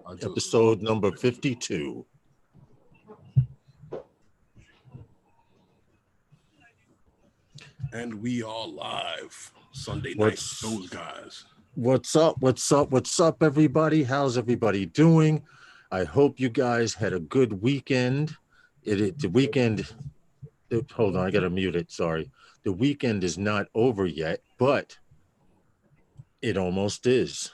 Episode number 52. And we are live Sunday night. Those guys. What's up? What's up? What's up, everybody? How's everybody doing? I hope you guys had a good weekend. The weekend. Hold on, I gotta mute it. Sorry. The weekend is not over yet, but it almost is.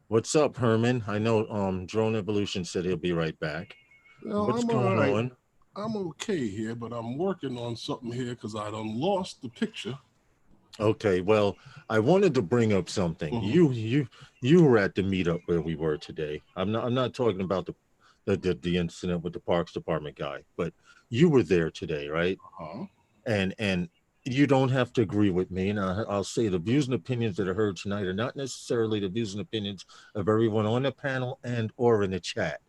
What's up, Herman? I know Drone Evolution said he'll be right back. Well, What's going on? I'm okay here, but I'm working on something here because I done lost the picture. Okay, well, I wanted to bring up something. Mm-hmm. You were at the meetup where we were today. I'm not talking about the incident with the Parks Department guy, but you were there today, right? Uh-huh. And you don't have to agree with me. And I'll say the views and opinions that are heard tonight are not necessarily the views and opinions of everyone on the panel and or in the chat.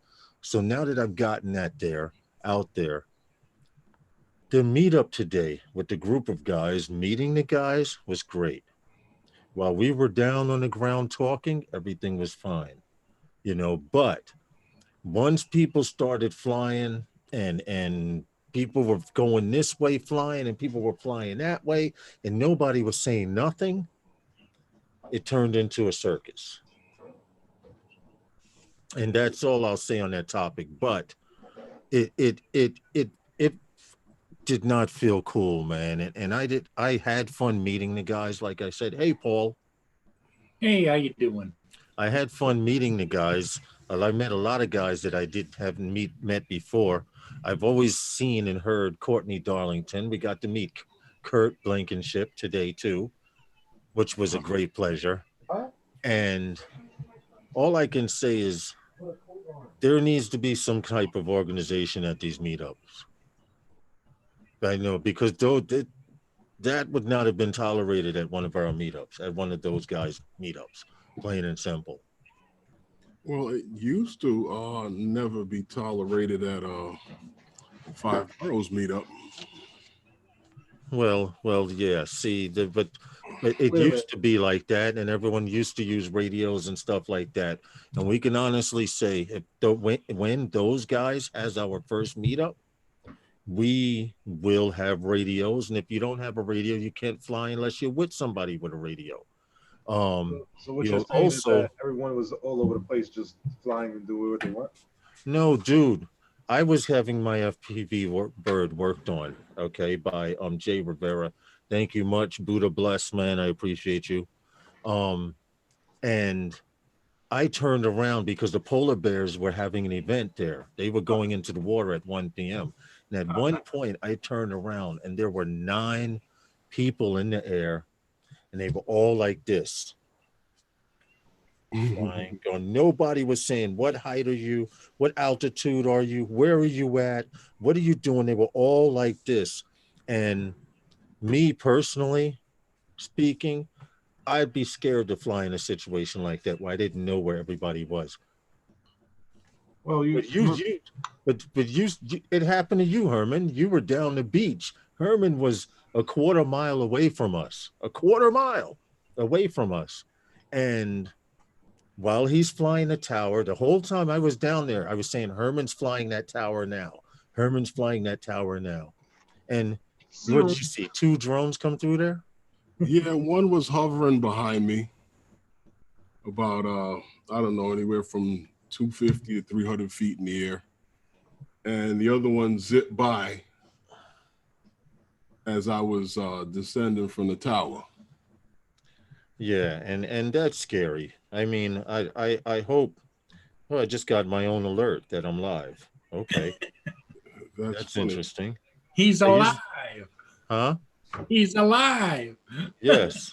So now that I've gotten that out there, the meetup today with the group of guys, meeting the guys was great. While we were down on the ground talking, everything was fine, but once people started flying and people were going this way flying and people were flying that way and nobody was saying nothing, it turned into a circus. And that's all I'll say on that topic. But it did not feel cool, man. And I had fun meeting the guys. Like I said, hey Paul. Hey, how you doing? I had fun meeting the guys. I met a lot of guys that I haven't met before. I've always seen and heard Courtney Darlington. We got to meet Kurt Blankenship today too, which was a great pleasure. And all I can say is there needs to be some type of organization at these meetups. I know, because that would not have been tolerated at one of our meetups, at one of those guys' meetups, plain and simple. Well, it used to never be tolerated at Five Boroughs meetup. Well, yeah. See, but it used to be like that, and everyone used to use radios and stuff like that. And we can honestly say, when those guys has our first meetup, we will have radios, and if you don't have a radio, you can't fly unless you're with somebody with a radio. So what you're saying is that everyone was all over the place, just flying and doing what they want? No, dude. I was having my FPV bird worked on, okay, by Jay Rivera. Thank you much. Buddha bless, man. I appreciate you. And I turned around because the polar bears were having an event there. They were going into the water at 1 p.m. And at one point, I turned around and there were 9 people in the air, and they were all like this. Flying, going. Nobody was saying, what height are you? What altitude are you? Where are you at? What are you doing? They were all like this. And me personally speaking, I'd be scared to fly in a situation like that where I didn't know where everybody was. Well, it happened to you, Herman. You were down the beach. Herman was a quarter mile away from us, and while he's flying the tower, the whole time I was down there, I was saying, Herman's flying that tower now. Herman's flying that tower now. And what did you see? 2 drones come through there? Yeah, one was hovering behind me about, I don't know, anywhere from 250 to 300 feet in the air. And the other one zipped by as I was descending from the tower. Yeah, and that's scary. I mean, I hope. Well, I just got my own alert that I'm live. Okay, that's interesting. He's alive. Huh? He's alive. Yes.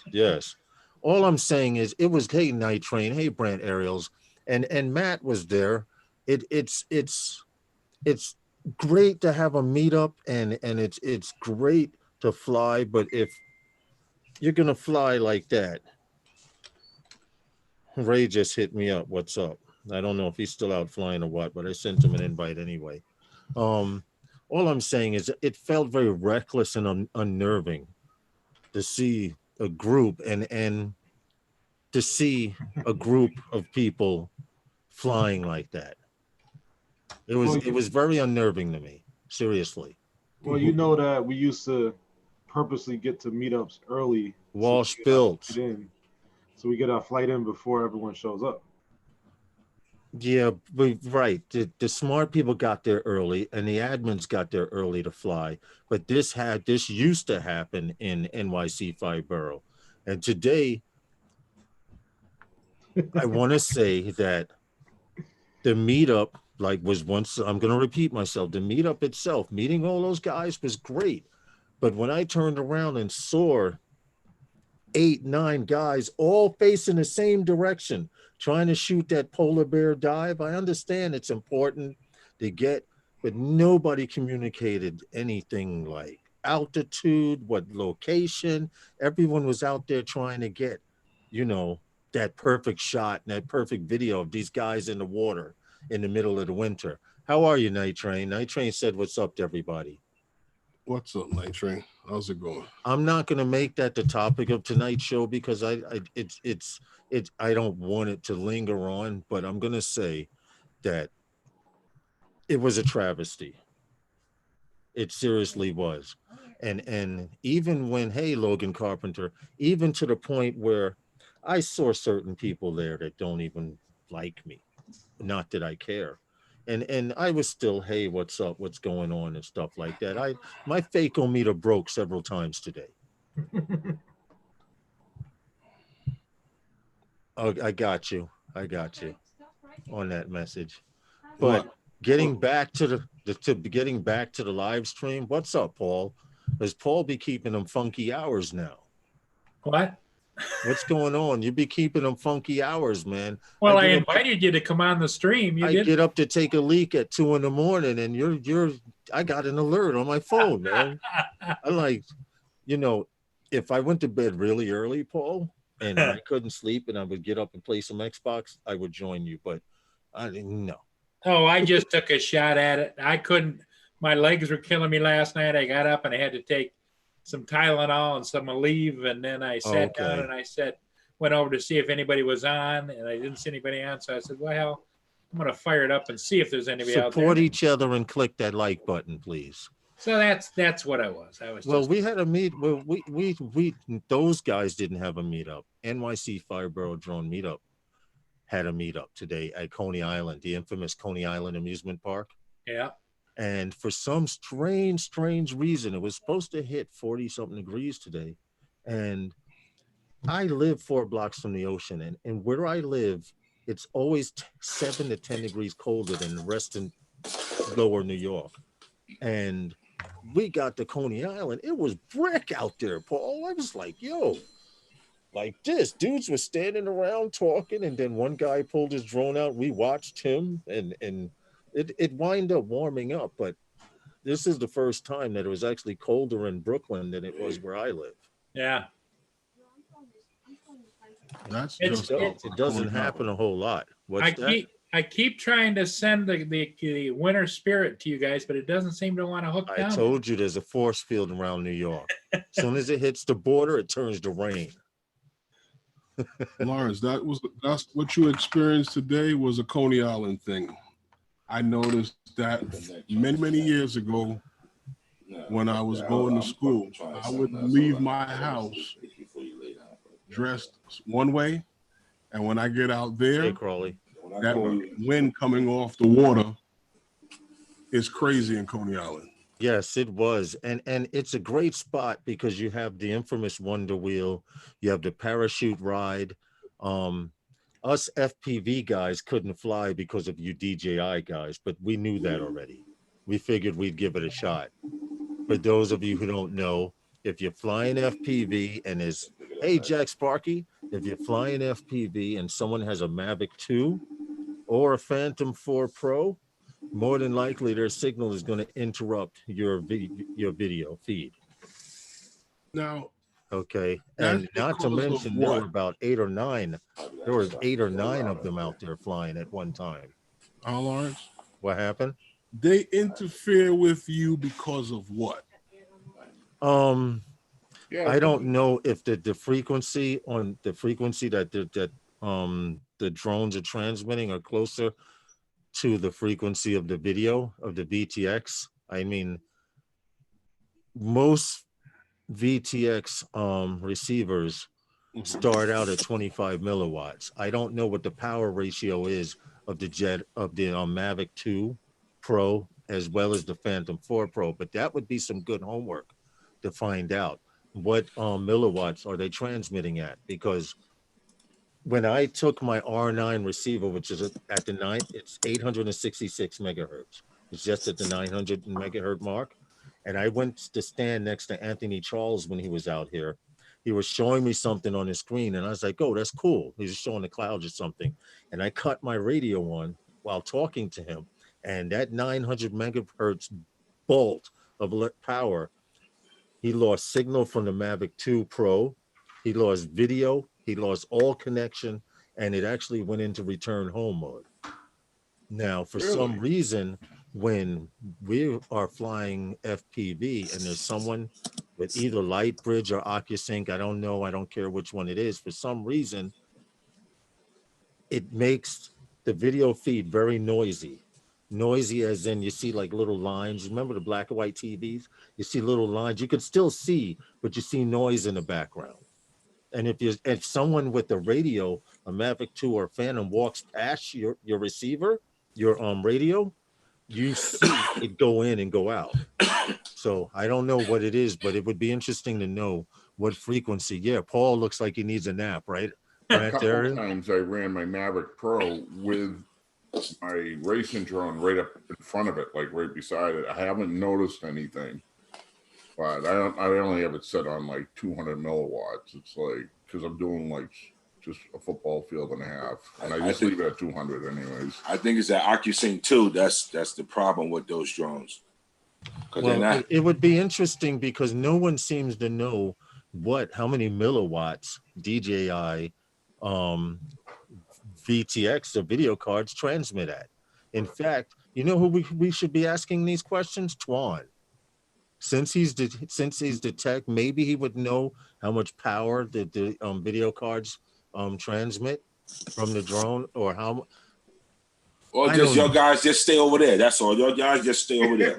All I'm saying is, it was hey Night Train, hey Brant Ariels, and Matt was there. It's great to have a meetup, and it's great to fly, but if you're gonna fly like that. Ray just hit me up. What's up? I don't know if he's still out flying or what, but I sent him an invite anyway. All I'm saying is it felt very reckless and unnerving to see a group and to see a group of people flying like that. It was very unnerving to me. Seriously. Well, you know that we used to purposely get to meetups early so Walsh we get our built. flight in. So we get our flight in before everyone shows up. Yeah, but right. The smart people got there early and the admins got there early to fly. But this used to happen in NYC Five Borough. And today I want to say that the meetup, like, was once, I'm going to repeat myself, the meetup itself, meeting all those guys was great. But when I turned around and saw 8, 9 guys all facing the same direction, trying to shoot that polar bear dive, I understand it's important to get, but nobody communicated anything like altitude, what location. Everyone was out there trying to get, you know, that perfect shot and that perfect video of these guys in the water in the middle of the winter. How are you, Night Train? Night Train said, "What's up to everybody?" What's up, Night Train? How's it going? I'm not going to make that the topic of tonight's show because I don't want it to linger on, but I'm going to say that it was a travesty. It seriously was. And even when, hey, Logan Carpenter, even to the point where I saw certain people there that don't even like me, not that I care. And I was still, hey, what's up, what's going on, and stuff like that. My fakeometer broke several times today. Oh, I got you. I got you on that message. But What? getting back to getting back to the live stream, what's up, Paul? Does Paul be keeping them funky hours now? What? What's going on? You be keeping them funky hours, man. Well, I invited you to come on the stream. You I did. get up to take a leak at 2 a.m, and you're I got an alert on my phone, man. I like, you know, if I went to bed really early, Paul, and I couldn't sleep and I would get up and play some Xbox, I would join you. But I didn't know. Oh, I just took a shot at it. I couldn't. My legs were killing me last night. I got up and I had to take some Tylenol and some Aleve, and then I sat down and I went over to see if anybody was on, and I didn't see anybody on. So I said, "Well, I'm going to fire it up and see if there's anybody out there." Support each other and click that like button, please. So that's what I was. Well, we had a meet. Well, we those guys didn't have a meetup. NYC Fireborough Drone Meetup had a meetup today at Coney Island, the infamous Coney Island amusement park. Yeah. And for some strange reason, it was supposed to hit 40-something degrees today. And I live 4 blocks from the ocean, and where I live, it's always 7 to 10 degrees colder than the rest in lower New York. And we got to Coney Island. It was brick out there, Paul. I was like, yo, like this. Dudes were standing around talking, and then one guy pulled his drone out. We watched him, and it wind up warming up. But this is the first time that it was actually colder in Brooklyn than it was where I live. Yeah. That's It's- just It doesn't happen a whole lot. What's that? I keep trying to send the winter spirit to you guys, but it doesn't seem to want to hook I down. told you there's a force field around New York. As soon as it hits the border, it turns to rain. Lawrence, that's what you experienced today was a Coney Island thing. I noticed that many years ago when I was going to school, I would leave my house dressed one way, and when I get out there, Hey, Crawley. that wind coming off the water is crazy in Coney Island. Yes, it was. And it's a great spot because you have the infamous Wonder Wheel, you have the parachute ride. Us FPV guys couldn't fly because of you DJI guys, but we knew that already. We figured we'd give it a shot. For those of you who don't know, if you're flying FPV and is, hey, Jack Sparky, if you're flying FPV and someone has a Mavic 2 or a Phantom 4 Pro, more than likely their signal is going to interrupt your video feed. Now, okay, and not to mention there were about 8 or 9. There were 8 or 9 of them out there flying at one time. Lawrence, what happened? They interfere with you because of what? I don't know if the frequency on the frequency that the drones are transmitting are closer to the frequency of the video of the VTX. I mean, most VTX receivers start out at 25 milliwatts. I don't know what the power ratio is of the Mavic 2 Pro as well as the Phantom 4 Pro, but that would be some good homework to find out what milliwatts are they transmitting at, because when I took my R9 receiver, which is at the 9, it's 866 megahertz. It's just at the 900 megahertz mark. And I went to stand next to Anthony Charles when he was out here. He was showing me something on his screen, and I was like, oh, that's cool. He was showing the clouds or something. And I cut my radio on while talking to him. And that 900 megahertz bolt of power, he lost signal from the Mavic 2 Pro. He lost video. He lost all connection, and it actually went into return home mode. Now, for some reason, when we are flying FPV and there's someone with either Lightbridge or OcuSync, I don't know, I don't care which one it is, for some reason, it makes the video feed very noisy. Noisy as in you see like little lines. Remember the black and white TVs? You see little lines. You could still see, but you see noise in the background. And if someone with a radio, a Mavic 2 or Phantom walks past your receiver, your radio, you see it go in and go out. So I don't know what it is, but it would be interesting to know what frequency. Yeah, Paul looks like he needs a nap, right? A couple of times I ran my Mavic Pro with my racing drone right up in front of it, like right beside it. I haven't noticed anything. But I only have it set on like 200 milliwatts. It's like, because I'm doing like just a football field and a half, and I just leave it at 200 anyways. I think it's that OcuSync too. That's the problem with those drones. Well, it would be interesting because no one seems to know how many milliwatts DJI VTX, the video cards, transmit at. In fact, you know who we should be asking these questions? Twan. Since he's the tech, maybe he would know how much power the video cards transmit from the drone, or how. Or just your guys just stay over there. That's all. Your guys just stay over there.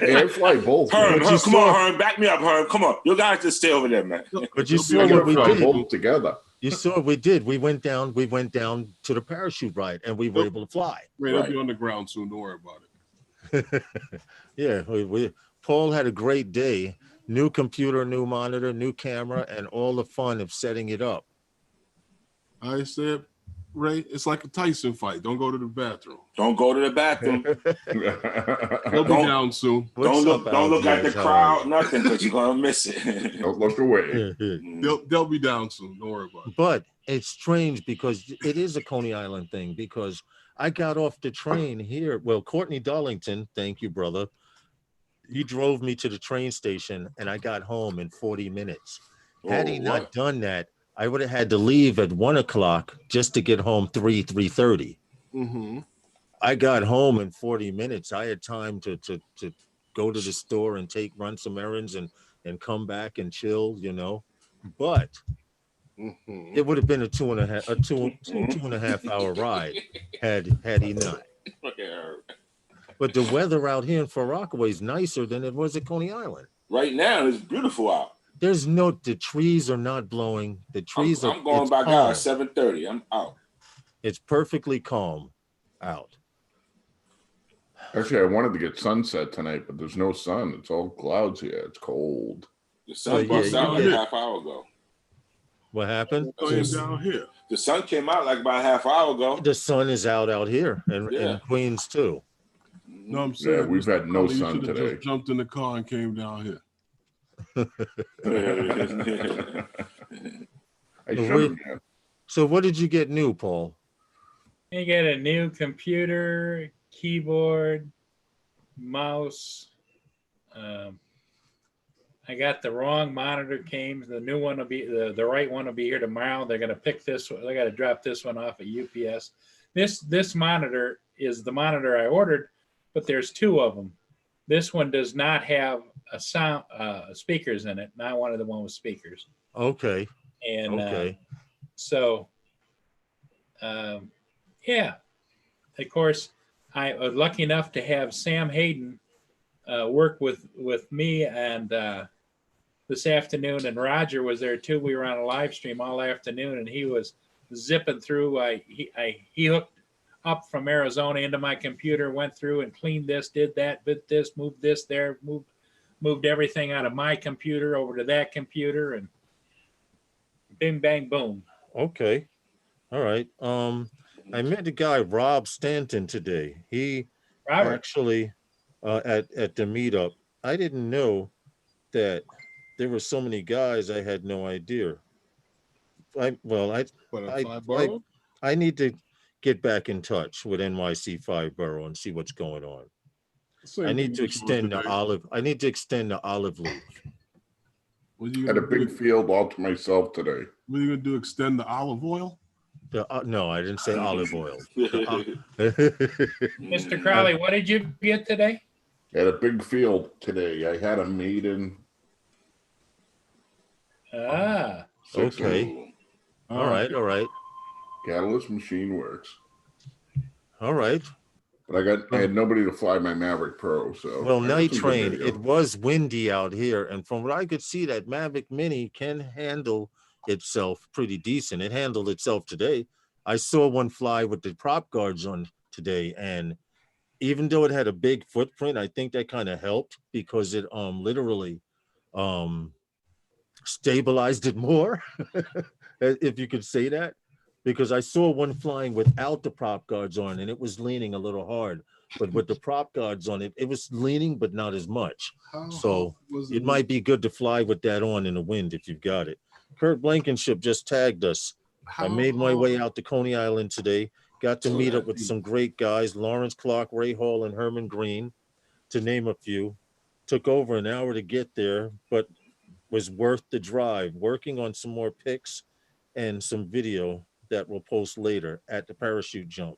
Yeah, I fly both. Herm, come on, Herm, back me up, Herm. Come on, your guys just stay over there, man. But you saw what we did both together. You saw what we did. We went down to the parachute ride, and we were able to fly. They'll be on the ground soon. Don't worry about it. Yeah, Paul had a great day. New computer, new monitor, new camera, and all the fun of setting it up. I said, Ray, it's like a Tyson fight. Don't go to the bathroom. Don't go to the bathroom. They'll be down soon. Don't look at the crowd, nothing, because you're gonna miss it. Don't look away. They'll be down soon. Don't worry about it. But it's strange because it is a Coney Island thing, because I got off the train here. Well, Courtney Darlington, thank you, brother. He drove me to the train station, and I got home in 40 minutes. Had he not done that, I would have had to leave at 1 o'clock just to get home 3:30. Mm-hmm. I got home in 40 minutes. I had time to go to the store and run some errands and come back and chill, you know. But it would have been a two and a half hour ride had he not. But the weather out here in Far Rockaway is nicer than it was at Coney Island. Right now, it's beautiful out. The trees are not blowing. The trees I'm going back out at 7:30. I'm out. It's perfectly calm out. Actually, I wanted to get sunset tonight, but there's no sun. It's all clouds here. It's cold. The sun bust out like a half hour ago. What happened? Down here. The sun came out like about a half hour ago. The sun is out here in Queens too. No, I'm saying. Yeah, we've had no sun today. Just jumped in the car and came down here. So what did you get new, Paul? I got a new computer, keyboard, mouse. I got the wrong monitor came. The new one will be the right one will be here tomorrow. They're gonna pick this one. They gotta drop this one off at UPS. This monitor is the monitor I ordered, but there's two of them. This one does not have a sound speakers in it. Not one of the one with speakers. Okay. And okay. So Yeah, of course, I was lucky enough to have Sam Hayden work with me and this afternoon, and Roger was there too. We were on a live stream all afternoon, and he was zipping through. He hooked up from Arizona into my computer, went through and cleaned this, did that, bit this, moved this there, moved everything out of my computer over to that computer, and bing bang boom. Okay. All right. I met the guy Rob Stanton today. He Robert. actually at the meetup. I didn't know that there were so many guys. I had no idea. I need to get back in touch with NYC5 Borough and see what's going on. I need to extend the olive. I need to extend the olive leaf. Had a big field all to myself today. What are you gonna do? Extend the olive oil? No, I didn't say olive oil. Mr. Crowley, what did you get today? Had a big field today. I had a meeting. Okay. All right. Catalyst machine works. All right. But I had nobody to fly my Maverick Pro. So well, night train. It was windy out here, and from what I could see, that Mavic Mini can handle itself pretty decent. It handled itself today. I saw one fly with the prop guards on today, and even though it had a big footprint, I think that kind of helped because it literally stabilized it more, if you could say that. Because I saw one flying without the prop guards on, and it was leaning a little hard. But with the prop guards on it, it was leaning, but not as much. So it might be good to fly with that on in the wind if you've got it. Kurt Blankenship just tagged us. I made my way out to Coney Island today. Got to meet up with some great guys, Lawrence Clark, Ray Hall, and Herman Green, to name a few. Took over an hour to get there, but was worth the drive. Working on some more pics and some video that we'll post later at the parachute jump.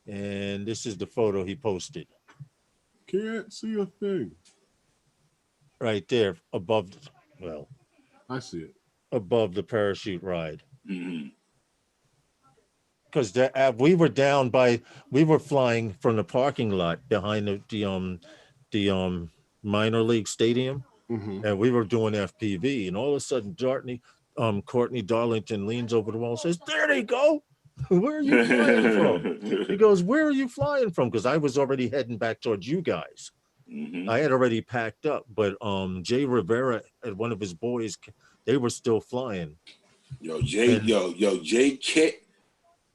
And this is the photo he posted. Can't see a thing. Right there above, well, I see it. Above the parachute ride. Because we were flying from the parking lot behind the minor league stadium, and we were doing FPV, and all of a sudden Courtney Darlington leans over the wall and says, "There they go. Where are you flying from?" He goes, "Where are you flying from?" Because I was already heading back towards you guys. I had already packed up, but Jay Rivera and one of his boys, they were still flying. Jay Kit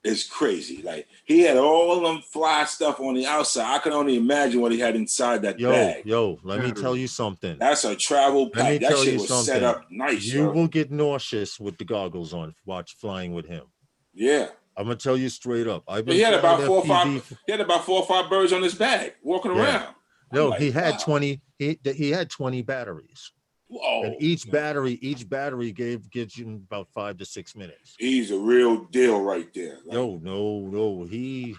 is crazy. Like, he had all them fly stuff on the outside. I can only imagine what he had inside that bag. Let me tell you something. That's a travel pack. That shit was set up nice. You will get nauseous with the goggles on. Watch flying with him. Yeah. I'm gonna tell you straight up. He had about 4 or 5 birds on his bag walking around. No, he had 20. He had 20 batteries. Whoa. And each battery gives you about 5 to 6 minutes. He's a real deal right there. Like, no. He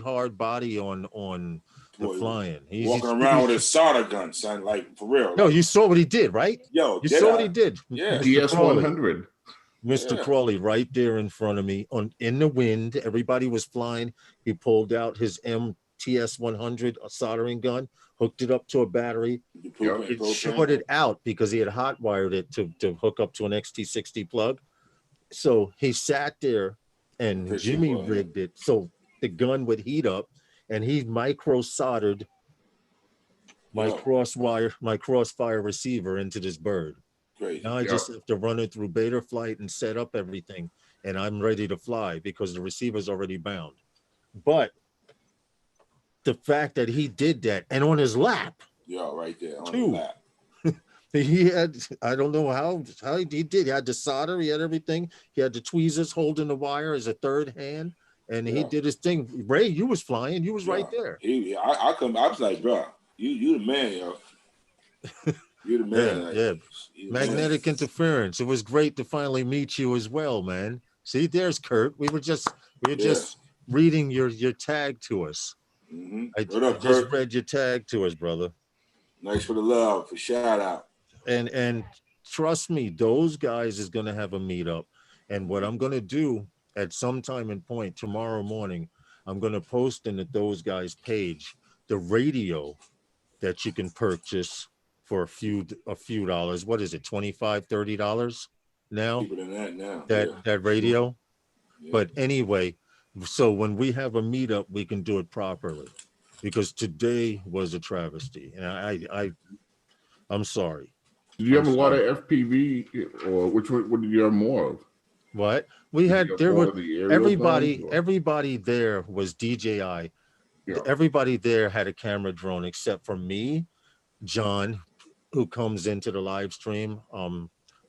hard body on the flying. He's walking around with a solder gun, son. Like, for real. No, you saw what he did, right? You saw what he did. Yeah. DS100. Mr. Crawley right there in front of me in the wind. Everybody was flying. He pulled out his MTS100 soldering gun, hooked it up to a battery. It shorted out because he had hot wired it to hook up to an XT60 plug. So he sat there and Jimmy rigged it so the gun would heat up, and he micro soldered my crossfire receiver into this bird. Great. Now I just have to run it through beta flight and set up everything, and I'm ready to fly because the receiver's already bound. But the fact that he did that, and on his lap, right there on his lap. He had, I don't know how he did. He had the solder, he had everything. He had the tweezers holding the wire as a third hand, and he did his thing. Ray, you was flying. You was right there. I was like, bro, you the man, yo. You the man. Magnetic interference. It was great to finally meet you as well, man. See, there's Kurt. We were just reading your tag to us. I just read your tag to us, brother. Nice for the love, for shout out. And trust me, those guys is gonna have a meetup. And what I'm gonna do at some time and point tomorrow morning, I'm going to post in the Those Guys page the radio that you can purchase for a few dollars. What is it, 25, $30 now? Cheaper than that now. That radio. Yeah. But anyway, so when we have a meetup, we can do it properly, because today was a travesty, and I'm sorry. Did you have I'm a lot sorry. of FPV, or which one? What did you have more of? What we Did had, you have there more were of the aerial everybody guns, or- everybody there was DJI. Yeah. Everybody there had a camera drone except for me, John, who comes into the live stream.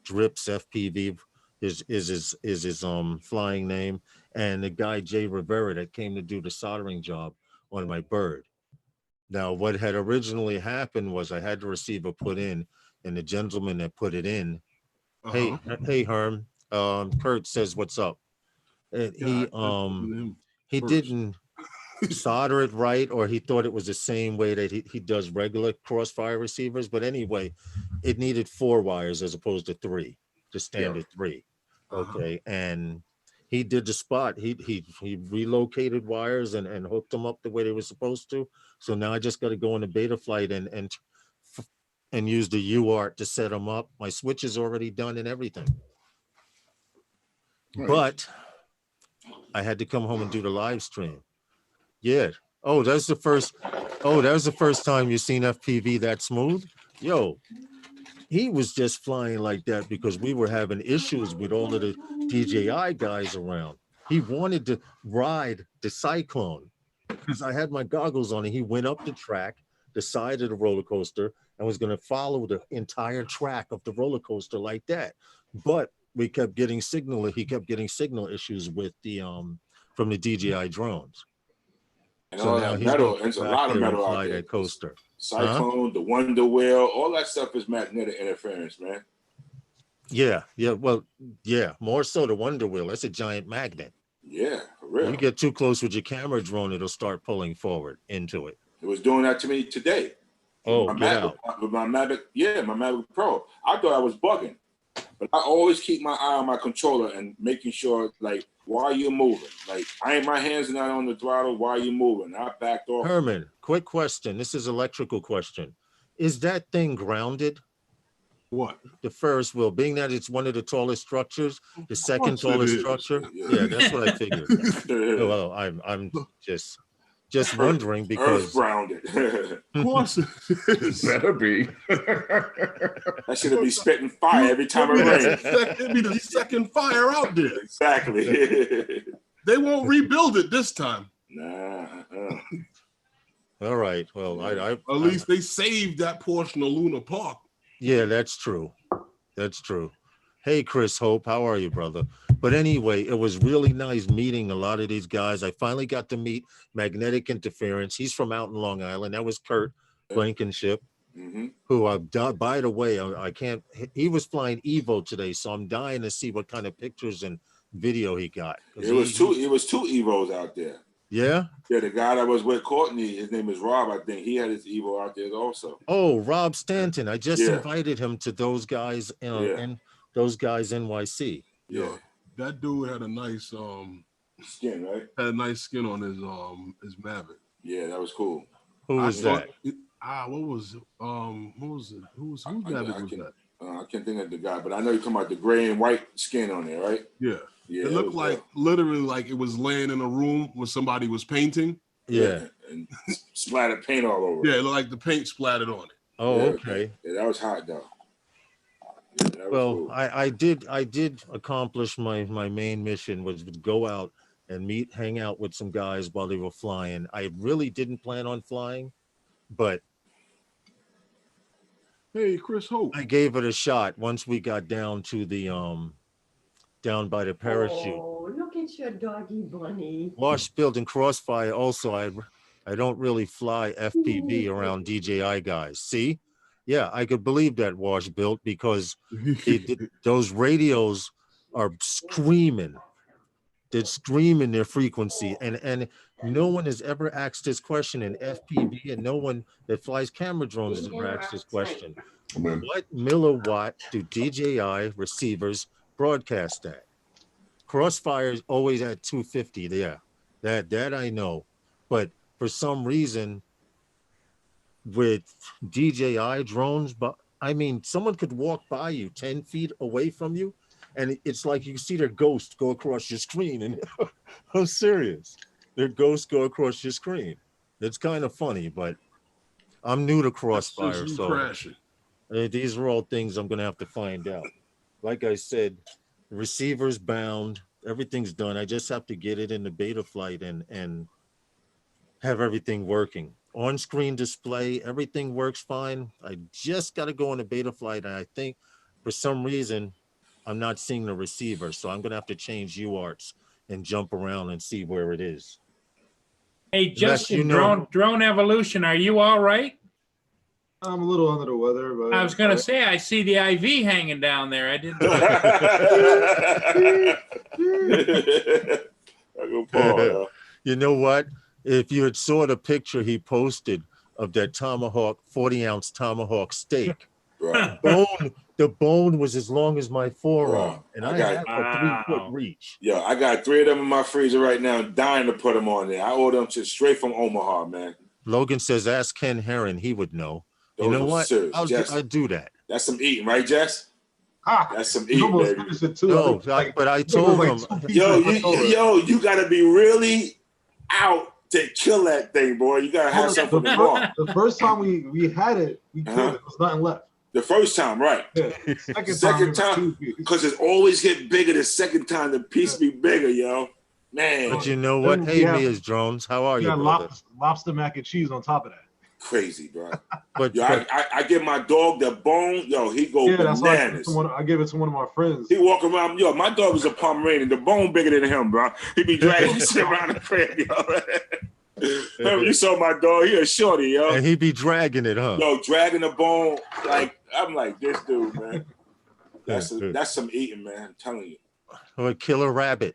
Drips FPV is his flying name, and the guy Jay Rivera that came to do the soldering job on my bird. Now, what had originally happened was I had to receive a put in, and the gentleman that put it in, Uh-huh. hey Herm, Kurt says what's up, and Yeah, I told him he first. didn't solder it right, or he thought it was the same way that he does regular crossfire receivers. But anyway, it needed 4 wires as opposed to 3, the standard 3. Uh-huh. Okay. And he did the spot. He relocated wires and hooked them up the way they were supposed to. So now I just got to go into beta flight and use the UART to set them up. My switch is already done and everything. Nice. But I had to come home and do the live stream. Yeah. Oh, that was the first time you seen FPV that smooth. Yo, he was just flying like that because we were having issues with all of the DJI guys around. He wanted to ride the Cyclone because I had my goggles on, and he went up the track, the side of the roller coaster, and was going to follow the entire track of the roller coaster like that. But we kept getting signal. He kept getting signal issues with the from the DJI drones. And So all now that he's metal, going there's a back lot of there and metal out fly there. that coaster. Cyclone, the Wonder Wheel, all that stuff is magnetic interference, man. Yeah, well, yeah, more so the Wonder Wheel. That's a giant magnet. Yeah, for real. You get too close with your camera drone, it'll start pulling forward into it. It was doing that to me today. Oh, get out. With my Mavic, my Mavic Pro. I thought I was bugging, but I always keep my eye on my controller and making sure, like, why are you moving? Like, my hands are not on the throttle. Why are you moving? I backed off. Herman, quick question. This is electrical question. Is that thing grounded? What? The Ferris wheel, being that it's one of the tallest structures, the second course it tallest is. structure. Yeah. Yeah, that's what I figured. Well, I'm just wondering because Earth grounded. Of course it is. Better be. That should be spitting fire every time it rains. It'd be the second fire out there. Exactly. They won't rebuild it this time. Nah. all right. Well, At least they saved that portion of Luna Park. yeah, that's true. That's true. Hey, Chris Hope, how are you, brother? But anyway, it was really nice meeting a lot of these guys. I finally got to meet Magnetic Interference. He's from out in Long Island. That was Kurt Blankenship, who by the way, I can't. He was flying Evo today, so I'm dying to see what kind of pictures and video he got. It was two Evos out there. Yeah. Yeah, the guy that was with Courtney, his name is Rob, I think. He had his Evo out there also. Oh, Rob Stanton. I just invited him to those guys and those guys NYC. Yeah. That dude had a nice Skin, right? had a nice skin on his Mavic. Yeah, that was cool. Who was that? What was it? Whose Mavic was that? I can't think of the guy, but I know you're talking about the gray and white skin on there, right? Yeah. Yeah. It looked like literally like it was laying in a room where somebody was painting. Yeah. And splattered paint all over. Yeah, it looked like the paint splattered on it. Oh, okay. Yeah, that was hot though. Yeah, well, cool. I did accomplish my main mission, was to go out and hang out with some guys while they were flying. I really didn't plan on flying, but hey, Chris Hope. I gave it a shot once we got down to the down by the parachute. Oh, look at your doggy bunny. Wash Build and Crossfire. Also, I don't really fly FPV around DJI guys. See? Yeah, I could believe that, Wash Built, because those radios are screaming. They're screaming their frequency. And no one has ever asked this question in FPV, and no one that flies camera drones has ever asked this question. What milliwatt do DJI receivers broadcast at? Crossfire is always at 250. Yeah, that I know. But for some reason, with DJI drones, but I mean, someone could walk by you 10 feet away from you, and it's like you see their ghost go across your screen. And I'm serious, their ghosts go across your screen. It's kind of funny, but I'm new to That's Crossfire, just you so crashing. these are all things I'm gonna have to find out. Like I said, the receiver's bound, everything's done. I just have to get it in the beta flight and have everything working. On-screen display, everything works fine. I just got to go on the beta flight, and I think for some reason I'm not seeing the receiver, so I'm gonna have to change UARTs and jump around and see where it is. Hey, Unless Justin, drone evolution, are you all right? I'm a little under the weather, but I was going to say, I see the IV hanging down there. I didn't. You know what? If you had saw the picture he posted of that tomahawk, 40-ounce tomahawk steak, Right. the bone was as long as my forearm, Wow. and I had a 3-foot reach. Yo, I got 3 of them in my freezer right now. I'm dying to put them on there. I ordered them just straight from Omaha, man. Logan says, ask Ken Herron. He would know. Those You know are what? serious. I'll do that. That's some eating, right, Jess? That's some you eating, almost baby. finished it too. No, but I told him, you got to be really out to kill that thing, boy. You got to have something for the bar. The first time we had it, we killed it. There was nothing left. The first time, right? Yeah. Second time, because it always get bigger. The second time, the piece be bigger, yo. Man. But you know what? Hey, Mia's Drones, how are you, brother? Lobster mac and cheese on top of that. Crazy, bro. But, yo, I give my dog the bone. Yo, he go bananas. I give it to one of my friends. He walk around. Yo, my dog is a Pomeranian. The bone bigger than him, bro. He be dragging shit around the crib, yo. Remember, you saw my dog. He a shorty, yo. And he be dragging it, huh? Yo, dragging the bone. Like, I'm like, this dude, man. That's some eating, man. I'm telling you. Or a killer rabbit.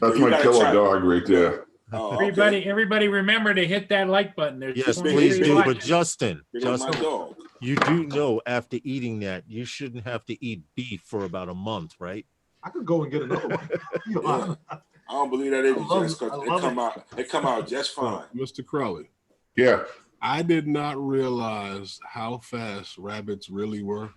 That's my killer dog right there. Oh, everybody remember to hit that like button. There's yes, please do. But Justin, you do know after eating that, you shouldn't have to eat beef for about a month, right? I could go and get another one. Yeah. I don't believe that either, Jess, because it come out just fine. Mr. Crowley. Yeah. I did not realize how fast rabbits really were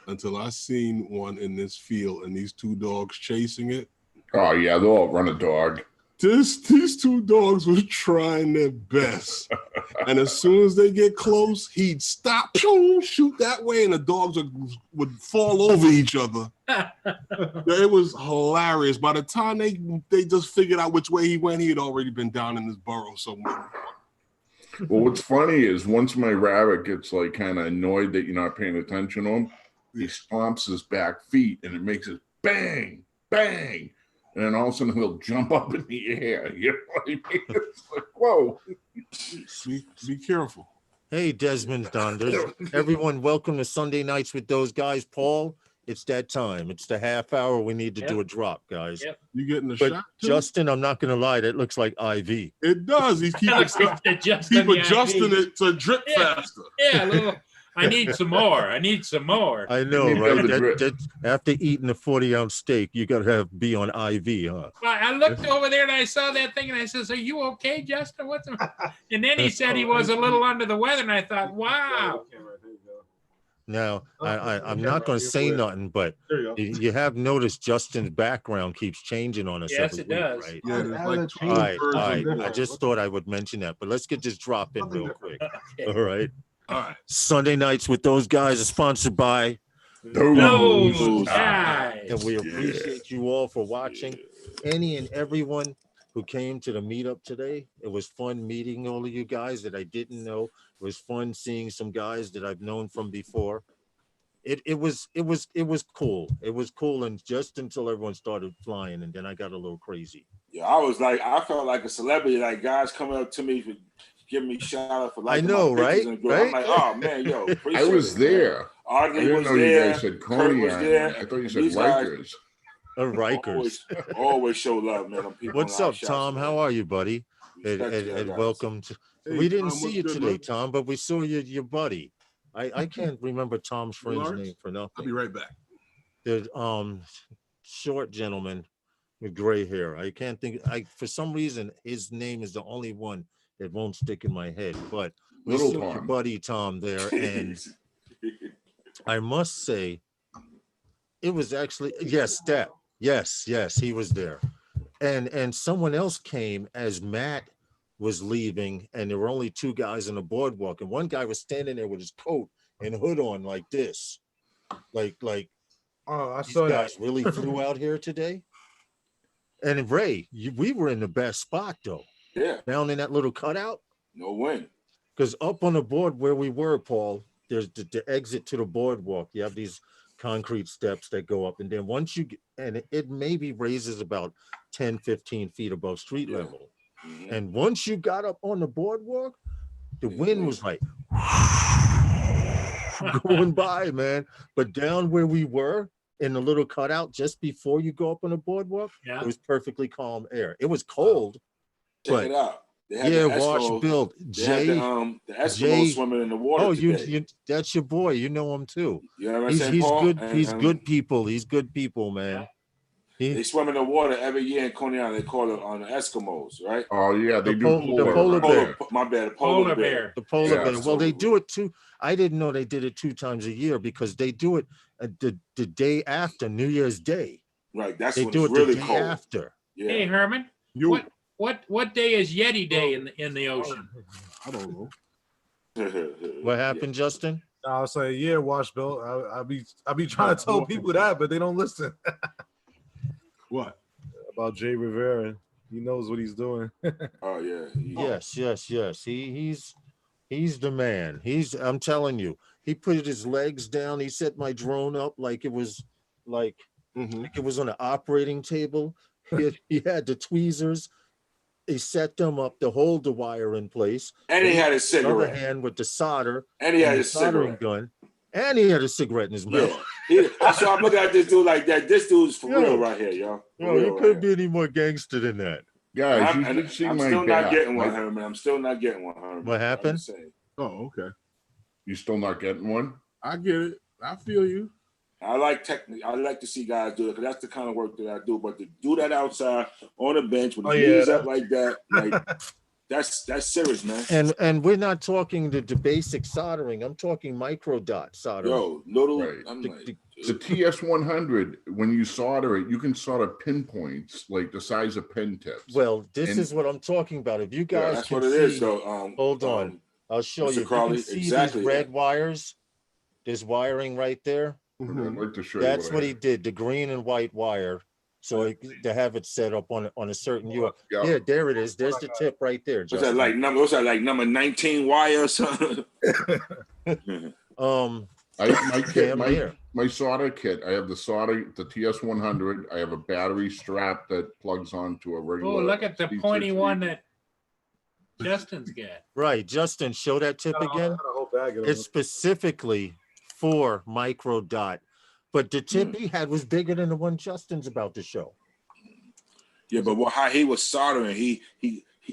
until I seen one in this field and these 2 dogs chasing it. Oh, yeah, they'll all run a dog. These 2 dogs were trying their best. And as soon as they get close, he'd stop, shoot that way, and the dogs would fall over each other. It was hilarious. By the time they just figured out which way he went, he had already been down in this burrow somewhere. Well, what's funny is once my rabbit gets like kind of annoyed that you're not paying attention to him, he stomps his back feet and it makes it bang, bang. And then all of a sudden he'll jump up in the air. You know what I mean? It's like, whoa. Be careful. Hey, Desmond Donders. Everyone, welcome to Sunday Nights with those guys. Paul, it's that time. It's the half hour. We need to do a drop, guys. Yep. You getting the but shot? Too? Justin, I'm not going to lie. That looks like IV. It does. He keeps adjusting it to drip faster. Yeah, a little. I need some more. I I know, right? After eating a 40-ounce steak, you got to be on IV, huh? I looked over there and I saw that thing and I says, "Are you okay, Justin? What's the?" And then he said he was a little under the weather, and I thought, "Wow." Now, I'm not going to say nothing, but you have noticed Justin's background keeps changing on us. Yes, every it week, does. right? Yeah, there's like all right. I just thought I would mention that, but let's get this drop in real quick. Okay. All right. All right. Sunday Nights with those guys are sponsored by Those guys. And we appreciate you all for watching. Any and everyone who came to the meetup today. It was fun meeting all of you guys that I didn't know. It was fun seeing some guys that I've known from before. It was cool. It was cool, and just until everyone started flying, and then I got a little crazy. Yeah, I felt like a celebrity. Like guys coming up to me for giving me shout out for like I know, right? Right? I'm like, oh man, yo, I was there. Audrey I didn't was know there. you guys said Coney was there. I thought you said These Rikers. Rikers. Always show love, man. What's up, Tom? How are you, buddy? And welcome to. We didn't see you today, Tom, but we saw your buddy. I can't remember Tom's friend's name for nothing. I'll be right back. The short gentleman with gray hair. I can't think. For some reason his name is the only one that won't stick in my head. But we Little saw your Tom. buddy Tom there, and I must say it was actually yes, that yes, he was there, and someone else came as Matt was leaving, and there were only two guys on the boardwalk, and one guy was standing there with his coat and hood on like this, like Oh, I these saw that. guys really flew out here today. And Ray, we were in the best spot though, Yeah, down in that little cutout, no win. because up on the board where we were, Paul, there's the exit to the boardwalk. You have these concrete steps that go up, and then once you get, and it maybe raises about 10, 15 feet above street Yeah. level. Mhm. And once you got up on the boardwalk, the wind was like going by, man. But down where we were in the little cutout just before you go up on the boardwalk, Yeah. it was perfectly calm air. It was cold, Check but it out. They had yeah, the Wash Eskimos. built They had Jay. the Eskimos Jay- swimming in the water Oh, today. you that's your boy. You know him too. You know what I'm He's saying, Paul? good. And, He's good people. He's good people, man. They swim in the water every year in Coney Island. They call it on the Eskimos, right? Oh yeah, they The do polar bear. My bad, the polar bear. The polar Yeah, bear. Well, they totally. do it too. I didn't know they did it 2 times a year because they do it the day after New Year's Day. Right, that's They when do it's it really the day cold. after. Yeah. Hey Herman, You, what day is Yeti Day in the ocean? I don't know. What happened, Justin? No, I was saying, yeah, Wash Bill. I be trying to tell people that, but they don't listen. What? About Jay Rivera. He knows what he's doing. Oh yeah. Yes. He's the man. I'm telling you, he put his legs down. He set my drone up like it was like it was on an operating table. He had the tweezers. He set them up to hold the wire in place. And he had a the other cigarette. hand with the solder And he had the a soldering cigarette. gun. And he had a cigarette in his mouth. Yeah. I saw I'm looking at this dude like that. This dude's for Yo. real right here, yo. For Yo, real you right couldn't here. be any more gangster than that. Guys, you I'm should see my still bat. not getting one, Herman. I'm still not getting one, Herman. What happened? I'm just saying. Oh, okay. You still not getting one? I get it. I feel you. I like to see guys do it because that's the kind of work that I do. But to do that outside on a bench with his knees up like that, like that's serious, man. And we're not talking the basic soldering. I'm talking micro dot soldering. Yo, little. Right. I'm like, The TS100, when you solder it, you can solder pinpoints like the size of pin tips. Well, this And- is what I'm talking about. If you yeah, guys that's can what it see, is, though. hold on, I'll show Mr. you. If Crowley, you can see exactly these red that. wires. There's wiring right there. I'd like to show That's you what I he did. The green and white wire. So to have it set up on a certain have. Yeah. Yeah, there it is. There's the tip right there. What's that like? What's that like? Number 19 wire or something? My kit, Damn my, near. my solder kit. I have the TS100. I have a battery strap that plugs onto a regular. Oh, look at the C60. pointy one that Justin's got. Right, Justin, show that tip again. It's specifically for micro dot, but the tip he had was bigger than the one Justin's about to show. Yeah, but how he was soldering, he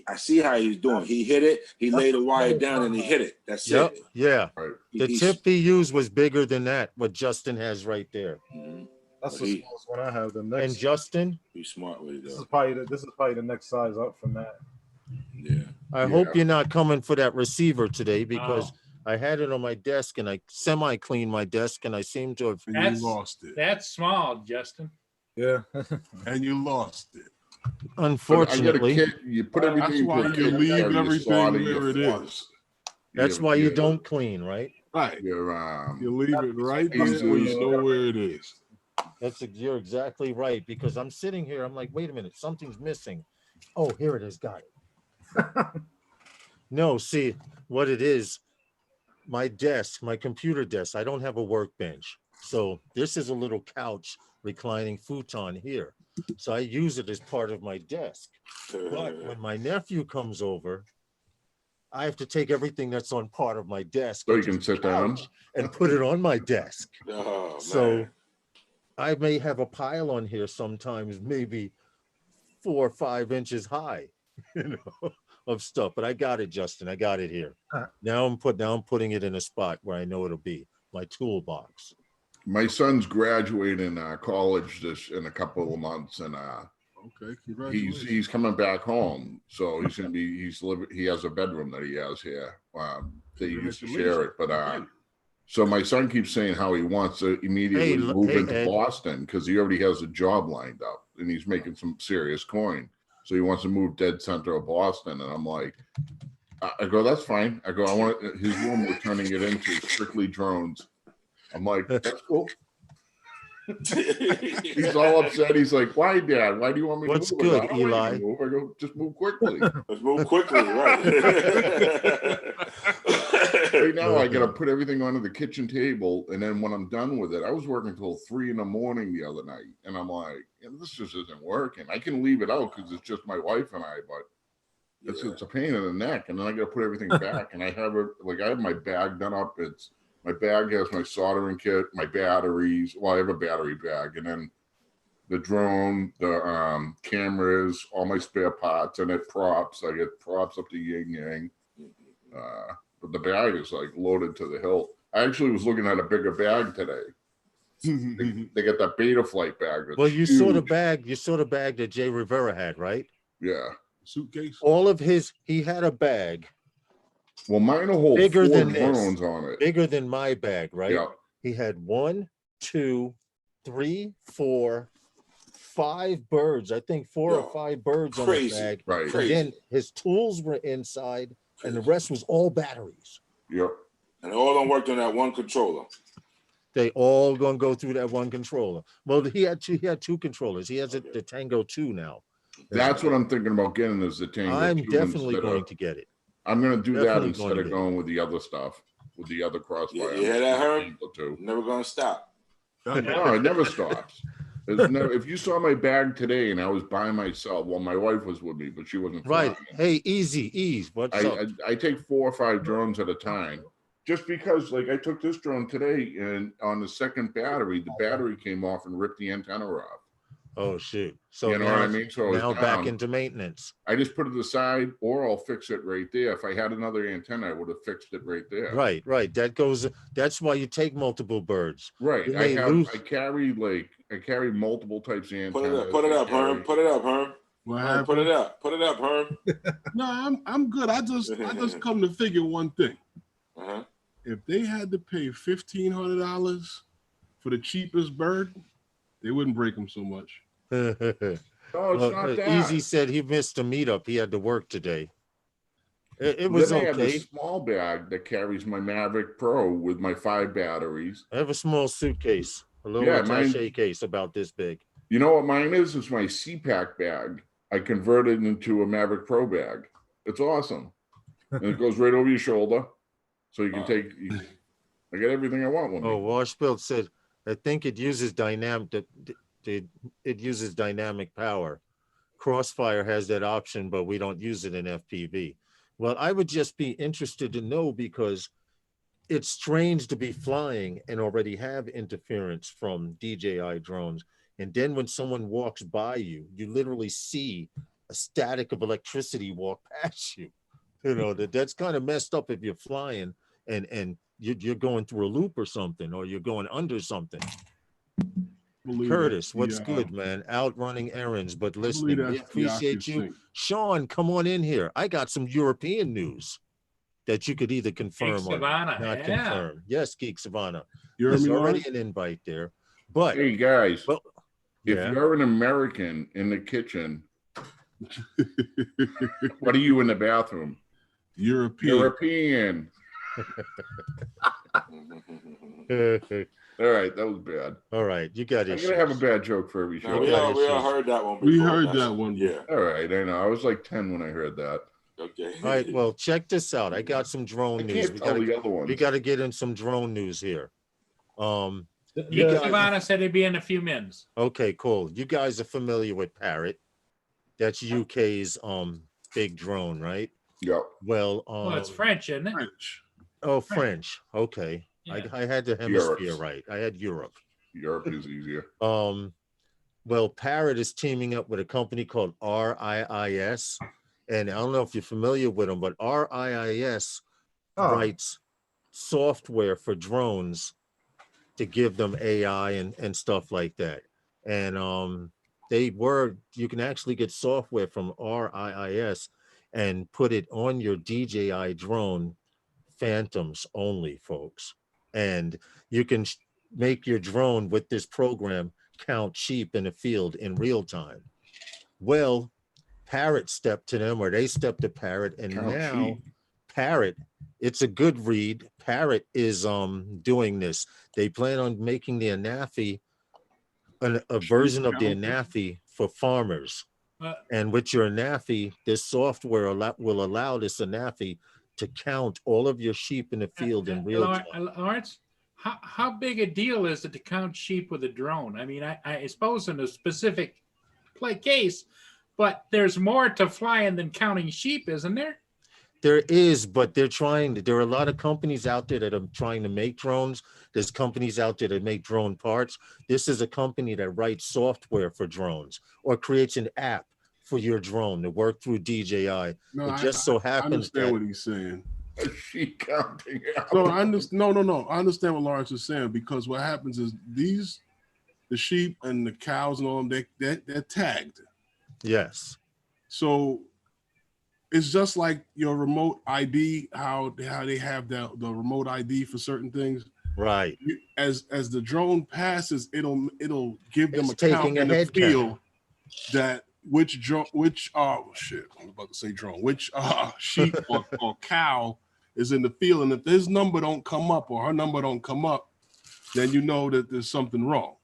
I see how he's doing. He hit it, he laid the wire down and he hit it. That's it. Yeah. Right. The tip he used was bigger than that, what Justin has right there. That's the smallest one I have. The next, And Justin, he's smart with it. this is probably the next size up from that. Yeah. I hope you're not coming for that receiver today because Oh. I had it on my desk and I semi-cleaned my desk and I seem to have. And you lost it. That's small, Justin. Yeah. And you lost it. Unfortunately, I got a kit, you put everything That's into why a kit, you leave you everything solder, you where it flux. is. that's why you don't clean, right? Right. You're, You leave it right there Easy. where you know where it is. You're exactly right because I'm sitting here. I'm like, wait a minute, something's missing. Oh, here it is. Got it. No, see what it is. My desk, my computer desk. I don't have a workbench, so this is a little couch reclining futon here. So I use it as part of my desk. But when my nephew comes over, I have to take everything that's on part of my desk So you which can is the sit down? couch, and put it on my desk. Oh, So man. I may have a pile on here sometimes, maybe 4 or 5 inches high, of stuff. But I got it, Justin. I got it here. Now I'm putting it in a spot where I know it'll be my toolbox. My son's graduating college in a couple of months, and Okay, congratulations. He's coming back home, so he's gonna be he has a bedroom that he has here. They used to share it, but so my son keeps saying how he wants to immediately move into Ed. Boston because he already has a job lined up and he's making some serious coin. So he wants to move dead center of Boston, and I'm like, I go, that's fine. I go, I want his room. We're turning it into strictly drones. I'm like, that's cool. He's all upset. He's like, why, Dad? Why do you want me to move? What's good, I Eli? move. I go, just move quickly. Let's move quickly, right? Right now, I got to put everything onto the kitchen table, and then when I'm done with it, I was working until 3 a.m. the other night, and I'm like, this just isn't working. I can leave it out because it's just my wife and I, but it's a pain in the neck, and then I got to put everything back, and I have I have my bag done up. My bag has my soldering kit, my batteries. Well, I have a battery bag, and then the drone, the cameras, all my spare parts, and it props. I get props up to yin yang. But the bag is like loaded to the hilt. I actually was looking at a bigger bag today. They got that Beta Flight bag. Well, you saw the bag. You saw the bag that Jay Rivera had, right? Yeah. Suitcase. All of he had a bag. Well, mine will hold bigger 4 than drones this, on it. bigger than my bag, right? Yeah. He had 1, 2, 3, 4, 5 birds. I think 4 or 5 birds on his bag. Right. And then his tools were inside, and the rest was all batteries. Yep. And all of them worked on that one controller. They all gonna go through that one controller. Well, he had 2 controllers. He has the Tango 2 now. That's what I'm thinking about getting is the Tango 2. I'm definitely going to get it. I'm going to do Definitely that instead of going with the other stuff, with the other crossfire. You hear that, Herb? Never going to stop. No, it never stops. If you saw my bag today and I was by myself, well, my wife was with me, but she wasn't right. flying. Hey, ease. What's up? I take 4 or 5 drones at a time, just because, like, I took this drone today, and on the second battery, the battery came off and ripped the antenna off. Oh shoot! So you know what I mean? So now back into maintenance. I just put it aside, or I'll fix it right there. If I had another antenna, I would have fixed it right there. Right. That's why you take multiple birds. Right. I carry multiple types of antennas. Put it up, Herm. Put it up, Herm. Put it up, Herm. No, I'm good. I just come to figure one thing. If they had to pay $1,500 for the cheapest bird, they wouldn't break them so much. No, it's not that. Easy said he missed a meetup. He had to work today. It was okay. I have a small bag that carries my Maverick Pro with my 5 batteries. I have a small suitcase, a little attaché case about this big. You know what mine is? It's my CPAC bag. I converted into a Maverick Pro bag. It's awesome. And it goes right over your shoulder. So you can I get everything I want with me. Oh, Washbill said, I think it uses dynamic power. Crossfire has that option, but we don't use it in FPV. Well, I would just be interested to know, because it's strange to be flying and already have interference from DJI drones. And then when someone walks by you, you literally see a static of electricity walk past you. You know, that's kind of messed up if you're flying and you're going through a loop or something, or you're going under something. Curtis, what's good, man? Out running errands, but listening. We appreciate you. Sean, come on in here. I got some European news that you could either confirm or not confirm. Yes, Geek Savannah. There's already an invite there. But hey guys, if you're an American in the kitchen, what are you in the bathroom? European. All right, that was bad. All right, you got it. I'm gonna have a bad joke for every show. No, we all heard that one before. We heard that one. Yeah. All right, I know. I was like 10 when I heard that. Okay. All right, well, check this out. I got some drone news. The other ones. We got to get in some drone news here. Savannah said he'd be in a few minutes. Okay, cool. You guys are familiar with Parrot. That's UK's big drone, right? Yep. Well, it's French, isn't it? French. Oh, French. Okay. Yeah. I had the hemisphere right. I had Europe. Europe is easier. Well, Parrot is teaming up with a company called RIIS. And I don't know if you're familiar with them, but RIIS writes software for drones to give them AI and stuff like that. And you can actually get software from RIIS and put it on your DJI drone phantoms only, folks. And you can make your drone with this program count sheep in the field in real time. Well, Parrot stepped to them, or they stepped to Parrot, and Count now sheep. Parrot, it's a good read. Parrot is doing this. They plan on making the Anafi a version of the Anafi for farmers. And with your Anafi, this software will allow this Anafi to count all of your sheep in the field in real time. Lawrence, how big a deal is it to count sheep with a drone? I mean, I suppose in a specific case, but there's more to flying than counting sheep, isn't there? There is, but there are a lot of companies out there that are trying to make drones. There's companies out there that make drone parts. This is a company that writes software for drones or creates an app for your drone to work through DJI. No, it just so happens I understand that what he's saying. Sheep counting. No, I understand. No. I understand what Lawrence is saying, because what happens is the sheep and the cows and all of them, they're tagged. Yes. So it's just like your remote ID, how they have the remote ID for certain things. Right. As the drone passes, it'll give them a taking count in the field that which sheep or cow is in the field, and if his number don't come up or her number don't come up, then you know that there's something wrong.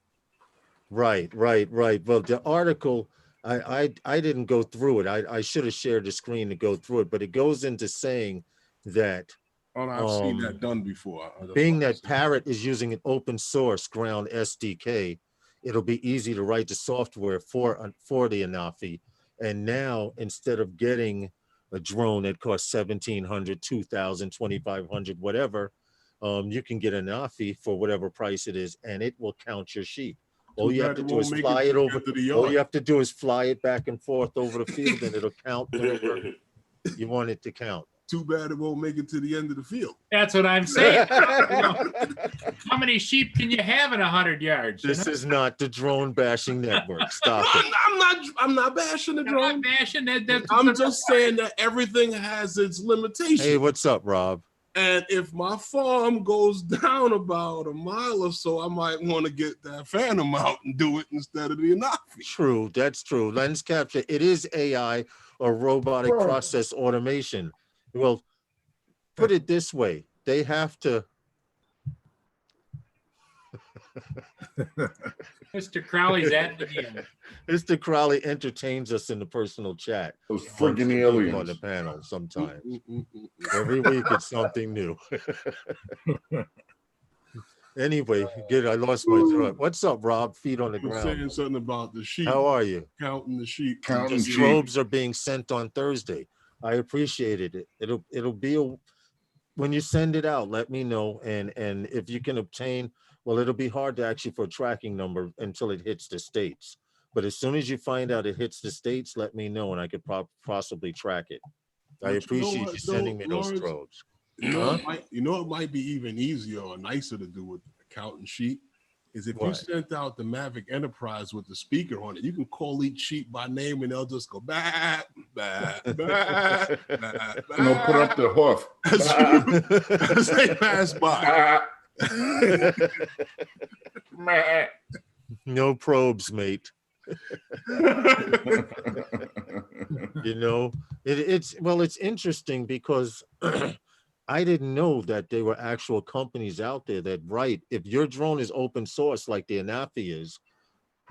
Right. Well, the article, I didn't go through it. I should have shared the screen to go through it, but it goes into saying that I've seen that done before. Being that Parrot is using an open source ground SDK, it'll be easy to write the software for the Anafi. And now, instead of getting a drone that costs $1,700, $2,000, $2,500, whatever, you can get an Anafi for whatever price it is, and it will count your sheep. All you have to do is fly it over. All you have to do is fly it back and forth over the field, and it'll count whatever you want it to count. Too bad it won't make it to the end of the field. That's what I'm saying. How many sheep can you have in 100 yards? This is not the drone bashing network. Stop it. I'm not bashing the drone. I'm not bashing that. I'm just saying that everything has its limitations. Hey, what's up, Rob? And if my farm goes down about a mile or so, I might want to get that Phantom out and do it instead of the Anafi. True, that's true. Lens capture, it is AI or robotic process automation. Well, put it this way, they have to. Mr. Crowley's at the end. Mr. Crowley entertains us in the personal chat. Those friggin' aliens on the panel sometimes. Every week it's something new. Anyway, I lost my thought. What's up, Rob? Feet on the ground. Saying something about the sheep. How are you? Counting the sheep. Counting sheep. Robes are being sent on Thursday. I appreciated it. It'll be when you send it out, let me know. And if you can obtain, well, it'll be hard to actually for a tracking number until it hits the States. But as soon as you find out it hits the States, let me know and I could possibly track it. I appreciate you sending me those probes. You know, it might be even easier or nicer to do with the counting sheep is if you sent out the Mavic Enterprise with the speaker on it, you can call each sheep by name and they'll just go bah, bah, bah, bah, bah. And they'll put up the hoof as they pass by. No probes, mate. You know, it's interesting because I didn't know that there were actual companies out there that write. If your drone is open source like the Anafi is,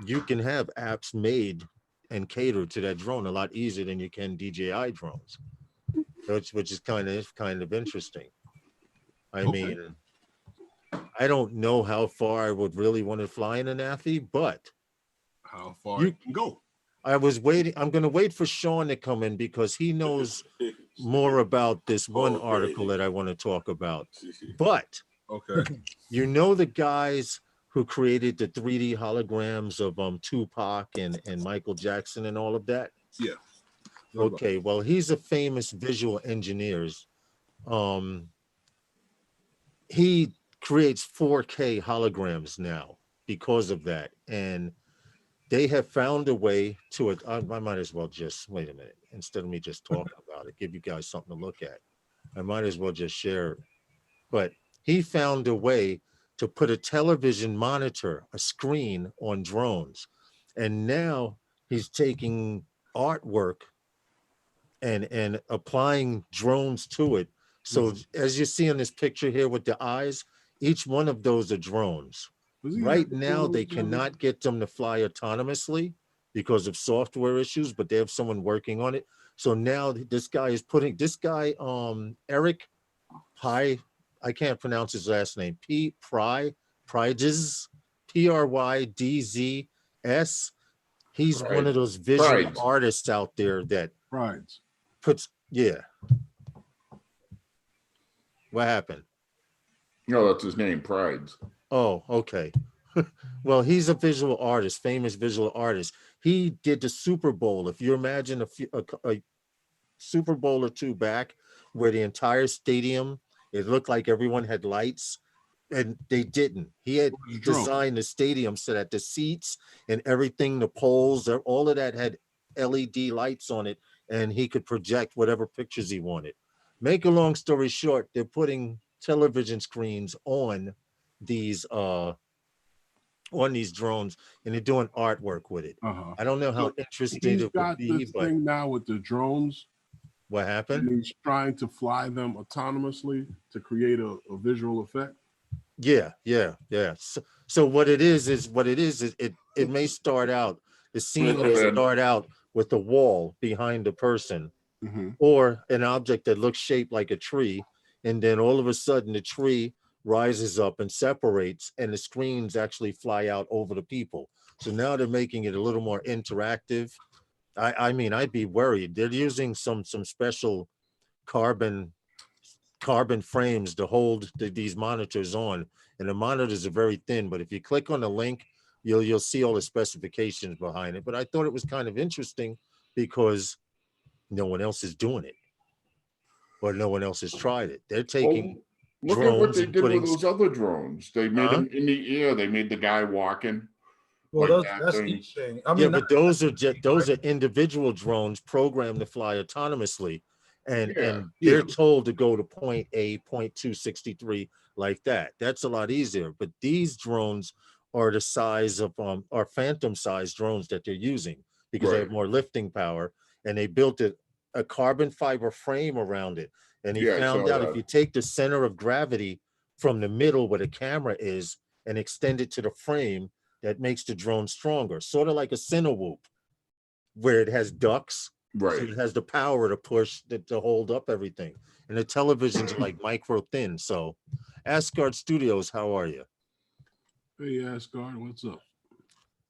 you can have apps made and catered to that drone a lot easier than you can DJI drones, which is kind of interesting. I mean, I don't know how far I would really want to fly in an Anafi, but how far you can go. I was waiting. I'm going to wait for Sean to come in because he knows more about this one article that I want to talk about. But you know the guys who created the 3D holograms of Tupac and Michael Jackson and all of that? Yeah. Okay, well, he's a famous visual engineer. He creates 4K holograms now because of that. And they have found a way to it. I might as well just wait a minute instead of me just talking about it, give you guys something to look at. I might as well just share it. But he found a way to put a television monitor, a screen on drones. And now he's taking artwork and applying drones to it. So as you see in this picture here with the eyes, each one of those are drones. Right now, they cannot get them to fly autonomously because of software issues, but they have someone working on it. So now this guy is putting Eric Pye, I can't pronounce his last name, Prydzs, Prydzs. He's one of those visual artists out there that puts, yeah. What happened? No, that's his name, Prides. Oh, okay. Well, he's a visual artist, famous visual artist. He did the Super Bowl. If you imagine a Super Bowl or two back where the entire stadium, it looked like everyone had lights, and they didn't. He had designed the stadium so that the seats and everything, the poles, all of that had LED lights on it, and he could project whatever pictures he wanted. Make a long story short, they're putting television screens on these drones, and they're doing artwork with it. I don't know how interesting it would be, but thing now with the drones. What happened? And he's trying to fly them autonomously to create a visual effect. Yeah. So what it is it may start out, the scene may start out with a wall behind the person, or an object that looks shaped like a tree, and then all of a sudden the tree rises up and separates, and the screens actually fly out over the people. So now they're making it a little more interactive. I mean, I'd be worried. They're using some special carbon frames to hold these monitors on, and the monitors are very thin. But if you click on the link, you'll see all the specifications behind it. But I thought it was kind of interesting because no one else is doing it, or no one else has tried it. They're taking look at what they did with those other drones. They made them in the air. They made the guy walking. Well, that's each thing. I mean, yeah, but those are individual drones programmed to fly autonomously, and they're told to go to point A, point 263, like that. That's a lot easier. But these drones are the size of are phantom size drones that they're using because they have more lifting power, and they built a carbon fiber frame around it. And he found out if you take the center of gravity from the middle where the camera is and extend it to the frame, that makes the drone stronger, sort of like a Cinewhoop, where it has ducts, so it has the power to push to hold up everything. And the television's like micro thin. So, Asgard Studios, how are you? Hey, Asgard, what's up?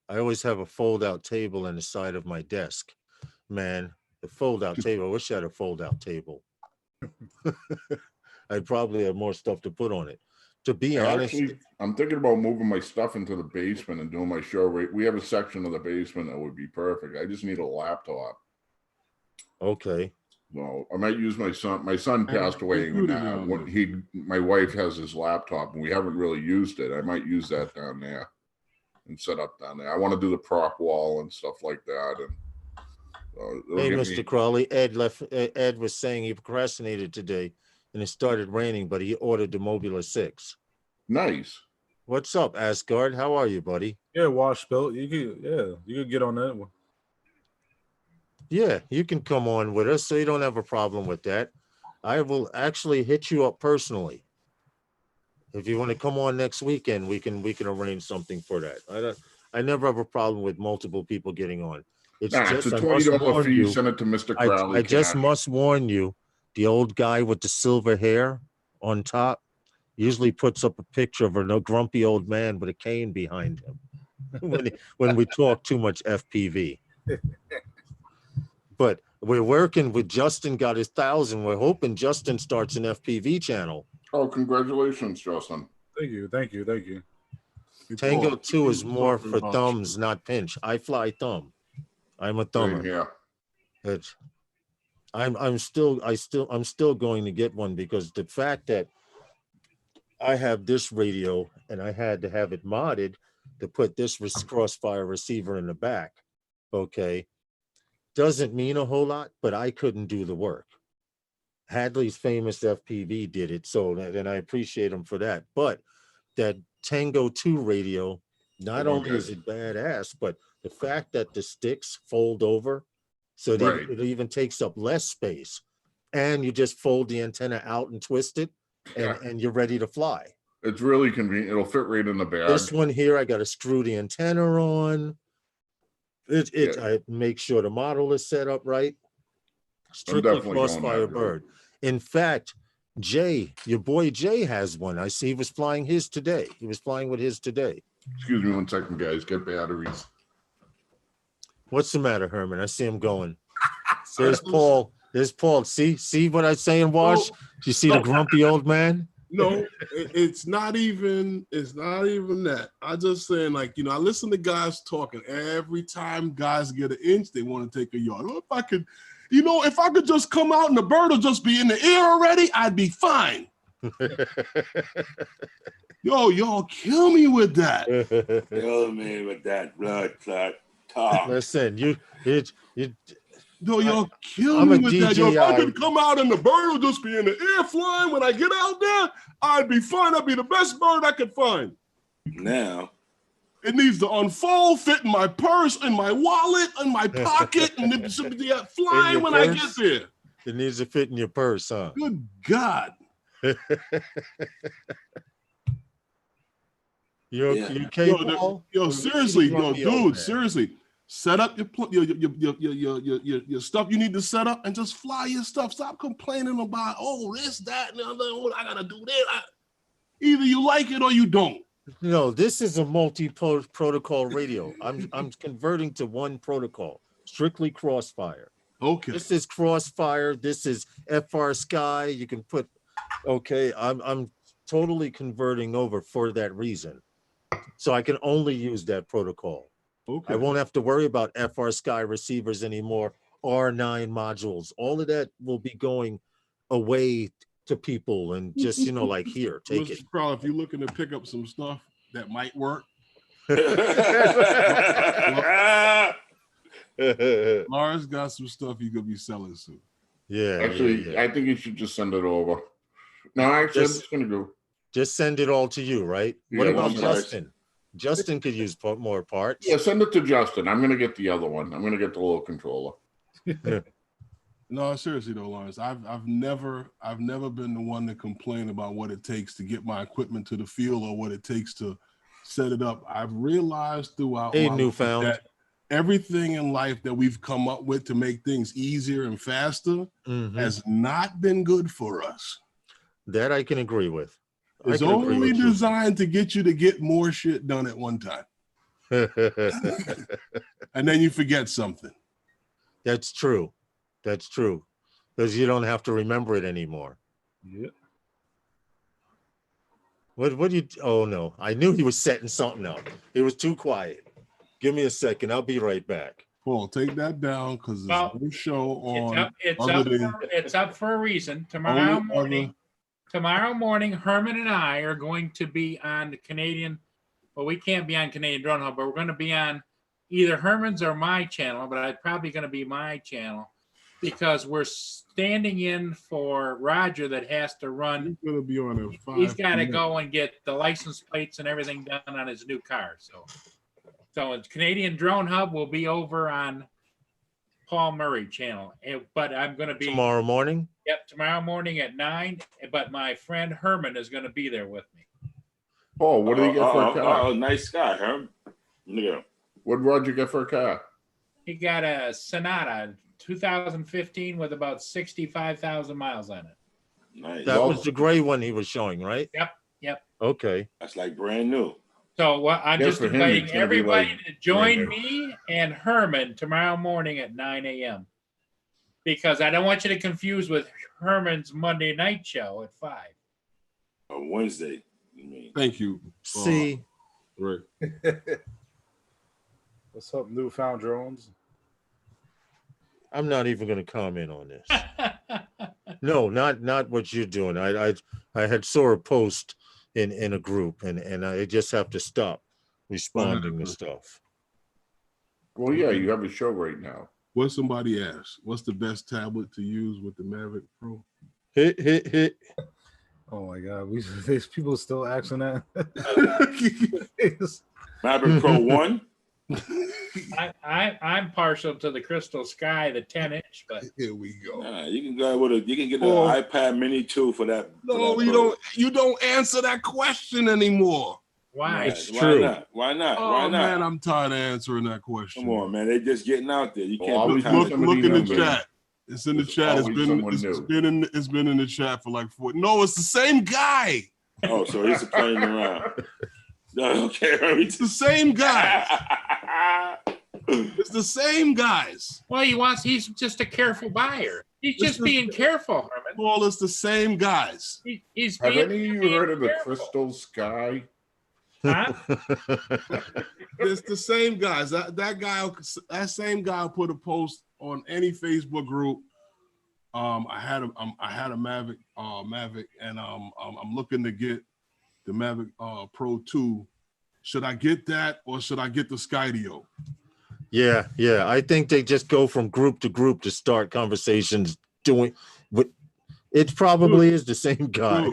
I always have a fold-out table on the side of my desk. Man, the fold-out table. I wish I had a fold-out table. I'd probably have more stuff to put on it. To be honest, actually, I'm thinking about moving my stuff into the basement and doing my show. We have a section of the basement that would be perfect. I just need a laptop. Okay. Well, I might use my son. My son passed away. My wife has his laptop, and we haven't really used it. I might use that down there and set up down there. I want to do the prop wall and stuff like that. And hey, Mr. Crawley, Ed was saying he procrastinated today, and it started raining, but he ordered the Mobula 6. Nice. What's up, Asgard? How are you, buddy? Yeah, Wash Belt. You could get on that one. Yeah, you can come on with us, so you don't have a problem with that. I will actually hit you up personally. If you want to come on next weekend, we can arrange something for that. I never have a problem with multiple people getting on. It's just a $20 fee. Send it to Mr. Crowley. I just must warn you, the old guy with the silver hair on top usually puts up a picture of a grumpy old man with a cane behind him when we talk too much FPV. But we're working with Justin, got his 1,000. We're hoping Justin starts an FPV channel. Oh, congratulations, Justin. Thank you. Tango 2 is more for thumbs, not pinch. I fly thumb. I'm a thumber. Yeah. I'm still going to get one because the fact that I have this radio and I had to have it modded, to put this Crossfire receiver in the back, okay, doesn't mean a whole lot, but I couldn't do the work. Hadley's famous FPV did it, so and I appreciate him for that. But that Tango 2 radio, not only is it badass, but the fact that the sticks fold over, so it even takes up less space, and you just fold the antenna out and twist it, and you're ready to fly. It's really convenient. It'll fit right in the bag. This one here, I got to screw the antenna on. I make sure the model is set up right. Strictly Crossfire bird. In fact, Jay, your boy Jay has one. I see he was flying his today. He was flying with his today. Excuse me 1 second, guys. Get batteries. What's the matter, Herman? I see him going. There's Paul. There's Paul. See what I'm saying, Wash? You see the grumpy old man? No, it's not even that. I just saying, like, I listen to guys talking. Every time guys get an inch, they want to take a yard. Well, if I could just come out and the bird will just be in the air already, I'd be fine. Y'all kill me with that. Kill me with that blood clot talk. Listen, y'all kill me with that. If I could come out and the bird will just be in the air flying when I get out there, I'd be fine. I'd be the best bird I could find. Now, it needs to unfold, fit in my purse, in my wallet, in my pocket, and it should be flying when I get there. It needs to fit in your purse, huh? Good God. You okay, Paul? Seriously, dude, seriously. Set up your stuff you need to set up and just fly your stuff. Stop complaining about, this, that, and the other. I gotta do this. Either you like it or you don't. No, this is a multi-protocol radio. I'm converting to one protocol, strictly Crossfire. Okay. This is Crossfire. This is FR Sky. You can put. Okay, I'm totally converting over for that reason, so I can only use that protocol. Okay. I won't have to worry about FR Sky receivers anymore. R9 modules. All of that will be going away to people and just, like, here, take it. Carl, if you're looking to pick up some stuff that might work, Lars got some stuff he could be selling soon. Yeah. Actually, I think you should just send it over. No, actually, I'm just going to go. Just send it all to you, right? What about Justin? Nice. Justin could use more parts. Yeah, send it to Justin. I'm going to get the other one. I'm going to get the little controller. No, seriously though, Lawrence, I've never been the one to complain about what it takes to get my equipment to the field or what it takes to set it up. I've realized throughout my life that everything in life that we've come up with to make things easier and faster has not been good for us. That I can agree with. It's only designed to get you to get more shit done at one time. And then you forget something. That's true. That's true. Because you don't have to remember it anymore. Yep. What do you, oh no, I knew he was setting something up. He was too quiet. Give me a second. I'll be right back. Paul, take that down because there's no show on. It's up for a reason. Tomorrow morning, Herman and I are going to be on the Canadian. Well, we can't be on Canadian Drone Hub, but we're going to be on either Herman's or my channel. But I'm probably going to be my channel because we're standing in for Roger that has to run. He's going to be on a 5. He's got to go and get the license plates and everything done on his new car. So Canadian Drone Hub will be over on Paul Murray channel, but I'm going to be tomorrow morning. Yep, tomorrow morning at 9. But my friend Herman is going to be there with me. Paul, what did he get for a car? Oh, nice guy, Herman. Yeah. What did Roger get for a car? He got a Sonata 2015 with about 65,000 miles on it. Nice. That was the gray one he was showing, right? Yep. Okay. That's like brand new. So I'm just inviting everybody to join me and Herman tomorrow morning at 9 a.m. because I don't want you to confuse with Herman's Monday night show at 5. On Wednesday, you mean? Thank you. See. Right. What's up, Newfound Drones? I'm not even going to comment on this. No, not what you're doing. I had saw a post in a group and I just have to stop responding to stuff. Well, yeah, you have a show right now. What somebody asked, what's the best tablet to use with the Mavic Pro? Hit. Oh my God, there's people still asking that. Mavic Pro 1. I'm partial to the Crystal Sky, the 10-inch, but here we go. You can go with you can get the iPad Mini 2 for that. No, for that you don't answer that question anymore. Why? It's true. Why not? Oh, Why not? Man, I'm tired of answering that question. Come on, man. They just getting out there. You can't always be look in the new, chat. It's in the chat. It's been in the chat for like 4. No, it's the same guy. Oh, so he's playing around. Okay, it's the same guy. It's the same guys. Well, he's just a careful buyer. He's just being careful, Herman. Well, it's the same guys. Have any of you heard of the Crystal Sky? Huh? It's the same guys. That same guy will put a post on any Facebook group. I had a Mavic, and I'm looking to get the Mavic Pro 2. Should I get that or should I get the Skydio? Yeah. I think they just go from group to group to start conversations it probably is the same guy.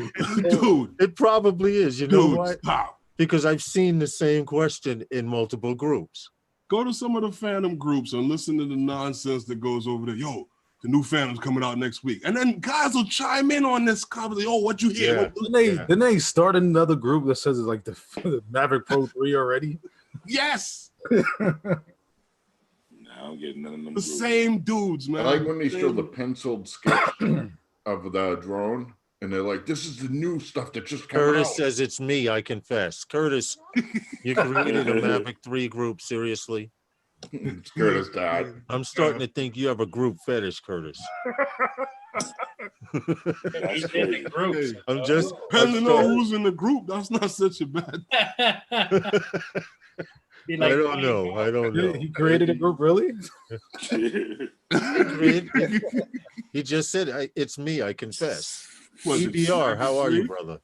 Dude. It probably is. You know what? Stop. Because I've seen the same question in multiple groups. Go to some of the fandom groups and listen to the nonsense that goes over there. Yo, the new Phantom's coming out next week. And then guys will chime in on this conversation. Oh, what you hear? Yeah. Didn't they start another group that says it's like the Mavic Pro 3 already? Yes. I'm getting none of them. The same dudes, man. I like when they show the penciled sketch of the drone, and they're like, "This is the new stuff that just came out." Curtis says it's me. I confess, Curtis. You created a Mavic 3 group. Seriously, it's Curtis, Dad. I'm starting to think you have a group fetish, Curtis. He's in the groups. Depending on who's in the group, that's not such a bad. Like, I don't know. He created a group, really? He just said, "It's me. I confess." What, EBR, how are you, brother?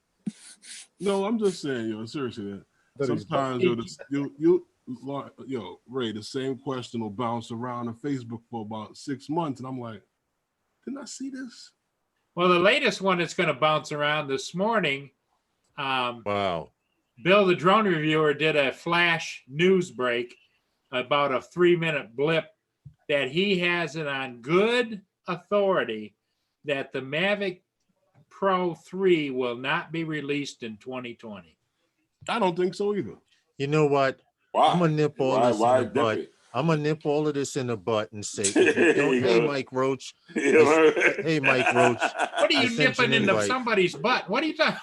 No, I'm just saying, seriously. Sometimes, Ray, the same question will bounce around on Facebook for about 6 months, and I'm like, didn't I see this? Well, the latest one that's going to bounce around this morning. Wow. Bill, the drone reviewer, did a flash news break about a 3-minute blip that he has it on good authority that the Mavic Pro 3 will not be released in 2020. I don't think so either. You know what? Why? I'm gonna nip all this in the butt. I'm gonna nip all of this in the butt and say, "Hey, Mike Roach. Hey, Mike Roach. What are you nipping into somebody's butt? What are you talking?"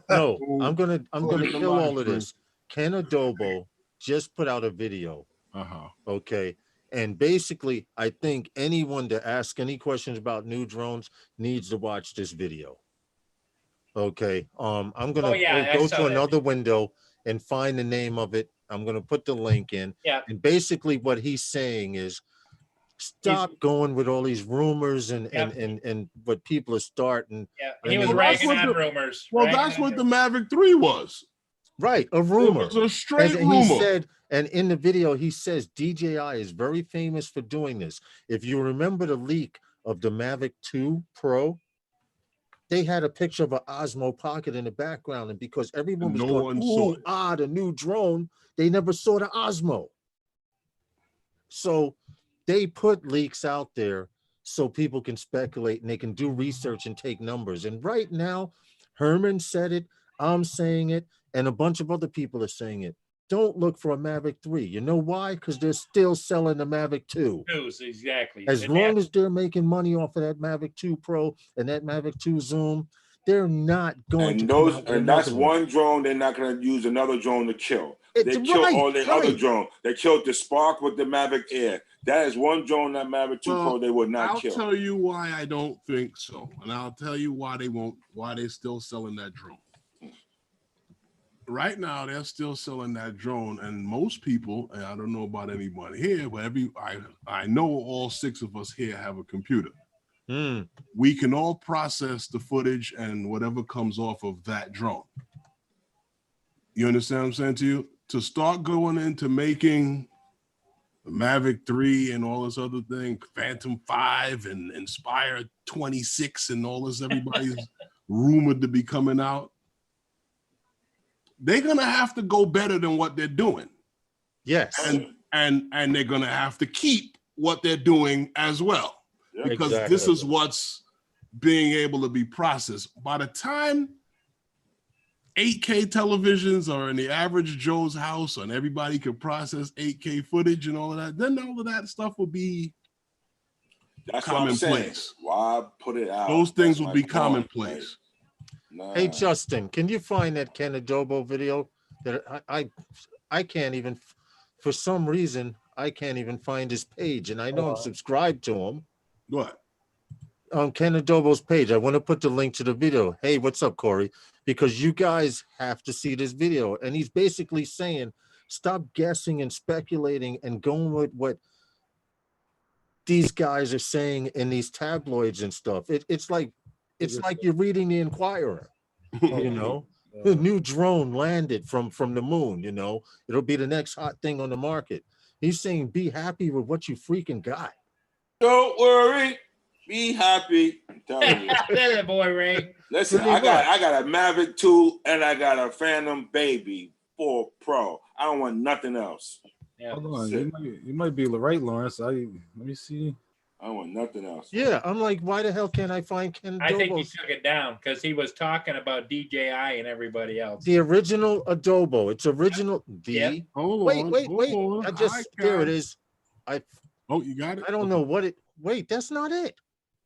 No, I'm gonna kill all of this. Ken Adobo just put out a video. Okay. And basically, I think anyone to ask any questions about new drones needs to watch this video. Okay. I'm gonna go to another window and find the name of it. I'm gonna put the link in. Yeah. And basically what he's saying is stop going with all these rumors and what people are starting. Yeah, he was ragging on rumors. Well, that's what the Mavic 3 was. Right, a rumor. It was a straight and rumor. He said, and in the video, he says DJI is very famous for doing this. If you remember the leak of the Mavic 2 Pro, they had a picture of an Osmo Pocket in the background, and because everyone was going, "Ooh, the new drone," they never saw the Osmo. So they put leaks out there so people can speculate and they can do research and take numbers. And right now, Herman said it, I'm saying it, and a bunch of other people are saying it. Don't look for a Mavic 3. You know why? Because they're still selling the Mavic 2. Exactly. As long as they're making money off of that Mavic 2 Pro and that Mavic 2 Zoom, they're not going to. And that's one drone they're not going to use another drone to kill. They killed all their other drones. They killed the Spark with the Mavic Air. That is one drone that Mavic 2 Pro they would not kill. I'll tell you why I don't think so, and I'll tell you why they're still selling that drone. Right now, they're still selling that drone, and most people, and I don't know about anybody here, but I know all 6 of us here have a computer. We can all process the footage and whatever comes off of that drone. You understand what I'm saying to you? to start going into making the Mavic 3 and all this other thing, Phantom 5 and Inspire 26 and all this, everybody's rumored to be coming out. They're gonna have to go better than what they're doing. Yes. And they're gonna have to keep what they're doing as well. Yeah. Because Exactly. this is what's being able to be processed. By the time 8K televisions are in the average Joe's house and everybody can process 8K footage and all of that, then all of that stuff will be That's what I'm saying. commonplace. Why put it out? Those things That's will my be point. commonplace. Like, nah. Hey, Justin, can you find that Ken Adobo video? That I can't even, for some reason, I can't even find his page, and I know I'm subscribed to him. What? On Ken Adobo's page, I want to put the link to the video. Hey, what's up, Corey? Because you guys have to see this video, and he's basically saying, stop guessing and speculating and going with what these guys are saying in these tabloids and stuff. It's like you're reading the Inquirer. You know, the new drone landed from the moon. You know, it'll be the next hot thing on the market. He's saying, be happy with what you freaking got. Don't worry, be happy. I'm telling you. That boy, Ray. Listen, Pretty I got a Mavic 2 and I got a Phantom Baby 4 Pro. I don't want nothing else. Yeah. Hold on, you might be right, Lawrence. Let me see. I don't want nothing else. Yeah, I'm like, why the hell can't I find Ken Adobo's? I think he took it down because he was talking about DJI and everybody else. The original Adobo. It's original. Yep. Hold Wait. on. I just there it is. Oh, you got it? I don't know what it. Wait, that's not it.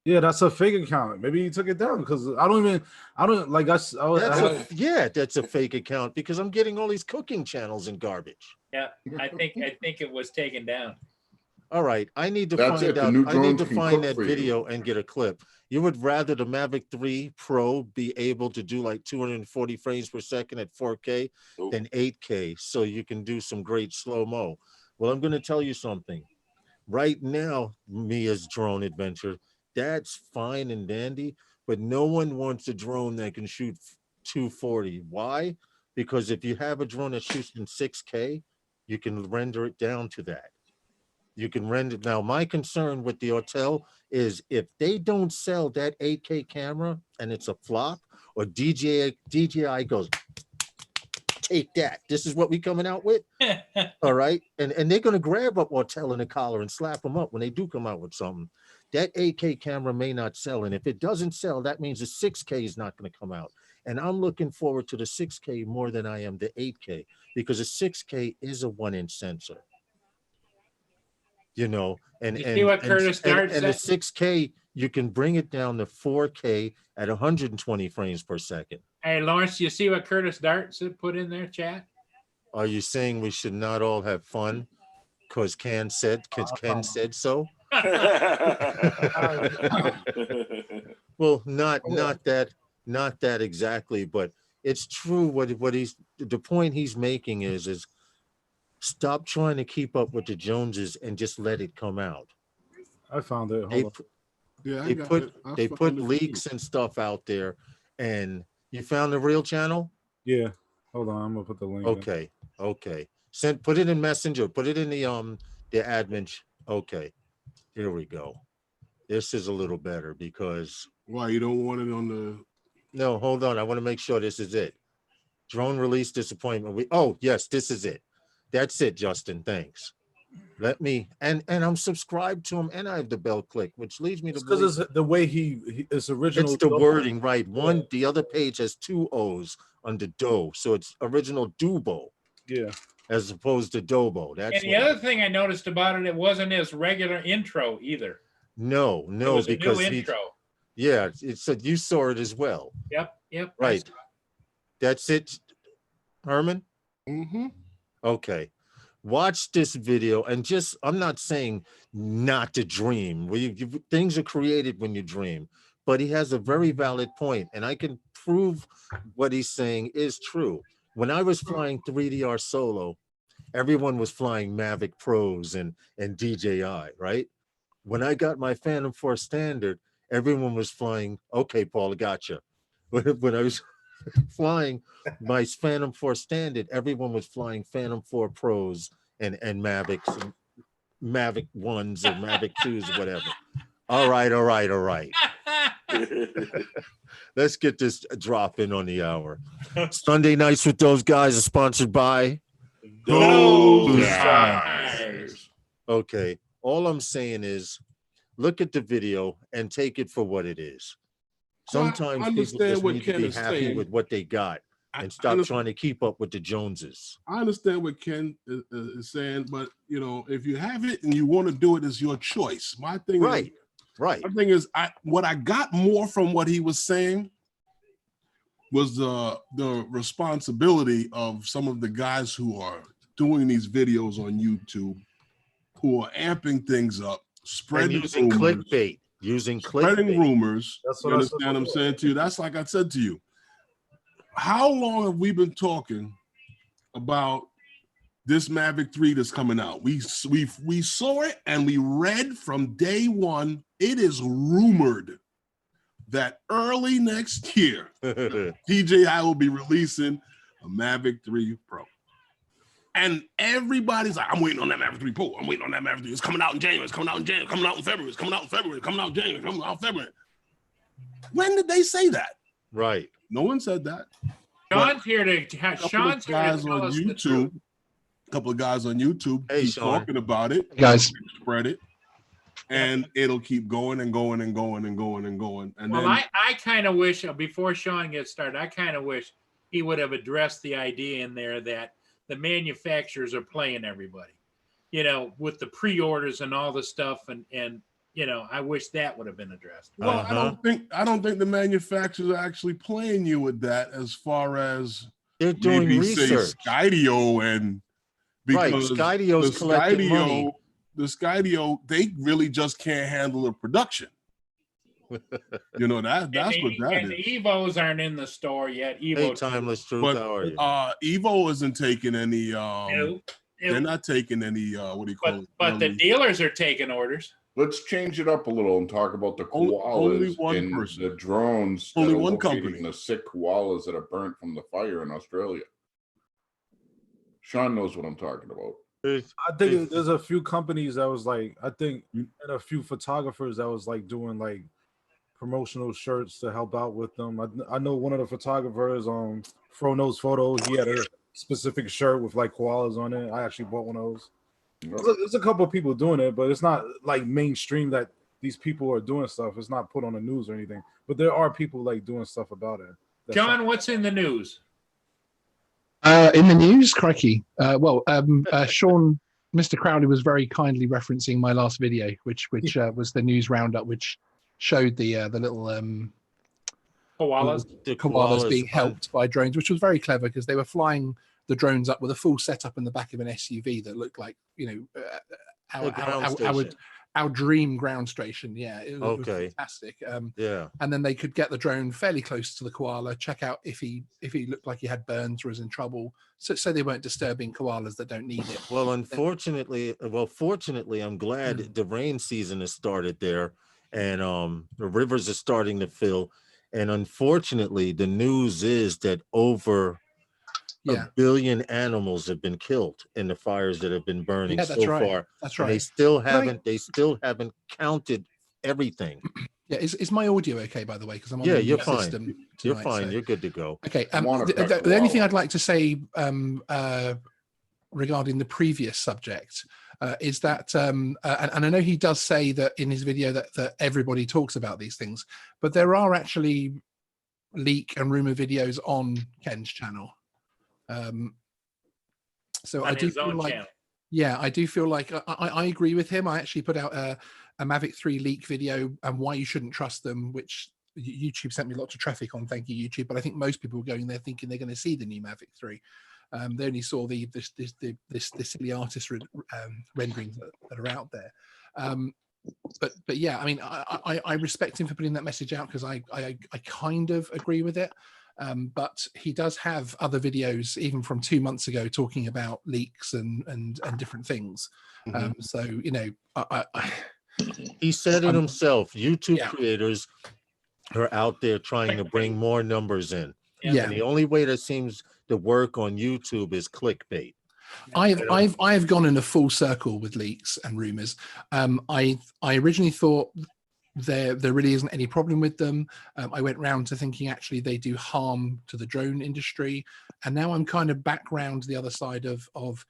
Yeah, that's a fake account. Maybe he took it down because I don't like us. That's a fake account because I'm getting all these cooking channels and garbage. Yeah, I think it was taken down. All right, I need to That's find it. The out. new I need drones to can find cook that for you. video and get a clip. You would rather the Mavic 3 Pro be able to do like 240 frames per second at 4K than 8K, so you can do some great slow-mo. Well, I'm going to tell you something. Right now, Mia's drone adventure, that's fine and dandy, but no one wants a drone that can shoot 240. Why? Because if you have a drone that shoots in 6K, you can render it down to that. You can render. Now, my concern with the hotel is if they don't sell that 8K camera and it's a flop, or DJI goes, take that. This is what we coming out with. All right. And they're going to grab up Ortel in the collar and slap them up when they do come out with something. That 8K camera may not sell. And if it doesn't sell, that means the 6K is not going to come out. And I'm looking forward to the 6K more than I am the 8K because the 6K is a 1-inch sensor. You know, and see what Curtis Dart and the said? 6K, you can bring it down to 4K at 120 frames per second. Hey, Lawrence, you see what Curtis Dart put in there, chat? Are you saying we should not all have fun because Ken said so? Well, not that exactly, but it's true. What he's the point he's making is stop trying to keep up with the Joneses and just let it come out. I found it. They put leaks and stuff out there, and you found the real channel. Yeah, hold on, I'm gonna put the link. Okay. Put it in Messenger. Put it in the admin. Okay, here we go. This is a little better because. Why you don't want it on the? No, hold on. I want to make sure this is it. Drone release disappointment. Oh yes, this is it. That's it, Justin. Thanks. Let me and I'm subscribed to him, and I have the bell click, which leads me to because it's the way it's original. It's the wording, right? The other page has 2 O's under Do, so it's original Dubo. Yeah. As opposed to Dobo. That's and the other thing I noticed about it wasn't his regular intro either. No, it was because a new intro. Yeah, it said you saw it as well. Yep. Right. That's it, Herman. Mm-hmm. Okay. Watch this video and I'm not saying not to dream. Things are created when you dream, but he has a very valid point, and I can prove what he's saying is true. When I was flying 3DR solo, everyone was flying Mavic Pros and DJI, right? When I got my Phantom 4 standard, everyone was flying, okay, Paul, I got you. When I was flying my Phantom 4 Standard. Everyone was flying Phantom 4 Pros and Mavics and Mavic 1s or Mavic 2s or whatever. All right. Let's get this drop in on the hour. Sunday Nights with Those Guys are sponsored by Those guys. Okay. All I'm saying is look at the video and take it for what it is. Sometimes people just need to be happy with what they got and stop trying to keep up with the Joneses. I understand what Ken is saying, but you know, if you have it and you want to do it, it's your choice. My thing Right. My thing is, what I got more from what he was saying was the responsibility of some of the guys who are doing these videos on YouTube, who are amping things up, spreading using rumors, clickbait, spreading rumors. That's You what understand what I'm saying to you? That's like I said to you. How long have we been talking about this Mavic 3 that's coming out? We saw it and we read from day one. It is rumored that early next year, DJI will be releasing a Mavic 3 Pro. And everybody's like, I'm waiting on that Mavic 3 Pro. I'm waiting on that Mavic 3. It's coming out in January. It's coming out in January. Coming out in February. It's coming out in February. Coming out in January. Coming out in February. When did they say that? Right. No one said that. Sean's here to tell us the truth. A couple of guys on YouTube keep talking about it. Guys, spread it. And it'll keep going and going and going and going and going. And well, then I kind of wish, before Sean gets started, I kind of wish he would have addressed the idea in there that the manufacturers are playing everybody, you know, with the pre-orders and all the stuff. And you know, I wish that would have been addressed. Well, I don't think the manufacturers are actually playing you with that, as far as they're doing maybe research. Say Skydio, and because Skydio's collecting money. The Skydio, they really just can't handle the production. You know, that's what that is. The Evos aren't in the store yet. Timeless Truth. But How are you? Evo isn't taking any. They're not taking any. What do you call it? But the dealers are taking orders. Let's change it up a little and talk about the koalas and the drones. Only one company. The sick koalas that are burnt from the fire in Australia. Sean knows what I'm talking about. I think there's a few companies that was like, and a few photographers that was like doing like promotional shirts to help out with them. I know one of the photographers on Frono's Photo, he had a specific shirt with like koalas on it. I actually bought one of those. There's a couple of people doing it, but it's not like mainstream that these people are doing stuff. It's not put on the news or anything, but there are people like doing stuff about it. John, what's in the news? In the news, crikey. Sean, Mr. Crowley was very kindly referencing my last video, which was the news roundup, which showed the little koalas being helped by drones, which was very clever because they were flying the drones up with a full setup in the back of an SUV that looked like, you know, our dream ground station. Yeah, it was fantastic. And then they could get the drone fairly close to the koala, check out if he looked like he had burns or was in trouble, so they weren't disturbing koalas that don't need it. Well, fortunately, I'm glad the rain season has started there, and the rivers are starting to fill. And unfortunately, the news is that over a billion animals have been killed in the fires that have been burning so far. That's right. And they still haven't counted everything. Yeah, is my audio okay, by the way? Because I'm on you're system fine. Tonight, you're fine. So. You're good to go. Okay. The only thing I'd like to say regarding the previous subject is that, and I know he does say that in his video that everybody talks about these things, but there are actually leak and rumor videos on Ken's channel. So I do feel like, I do feel like I agree with him. I actually put out a Mavic 3 leak video and why you shouldn't trust them, which YouTube sent me lots of traffic on. Thank you, YouTube. But I think most people were going there thinking they're going to see the new Mavic 3. They only saw the silly artist renderings that are out there. But yeah, I mean, I respect him for putting that message out because I kind of agree with it. But he does have other videos, even from 2 months ago, talking about leaks and different things. So you know, he said it himself. YouTube creators are out there trying to bring more numbers in. Yeah. And the only way that seems to work on YouTube is clickbait. I've gone in a full circle with leaks and rumors. I originally thought there really isn't any problem with them. I went round to thinking actually they do harm to the drone industry, and now I'm kind of back round to the other side of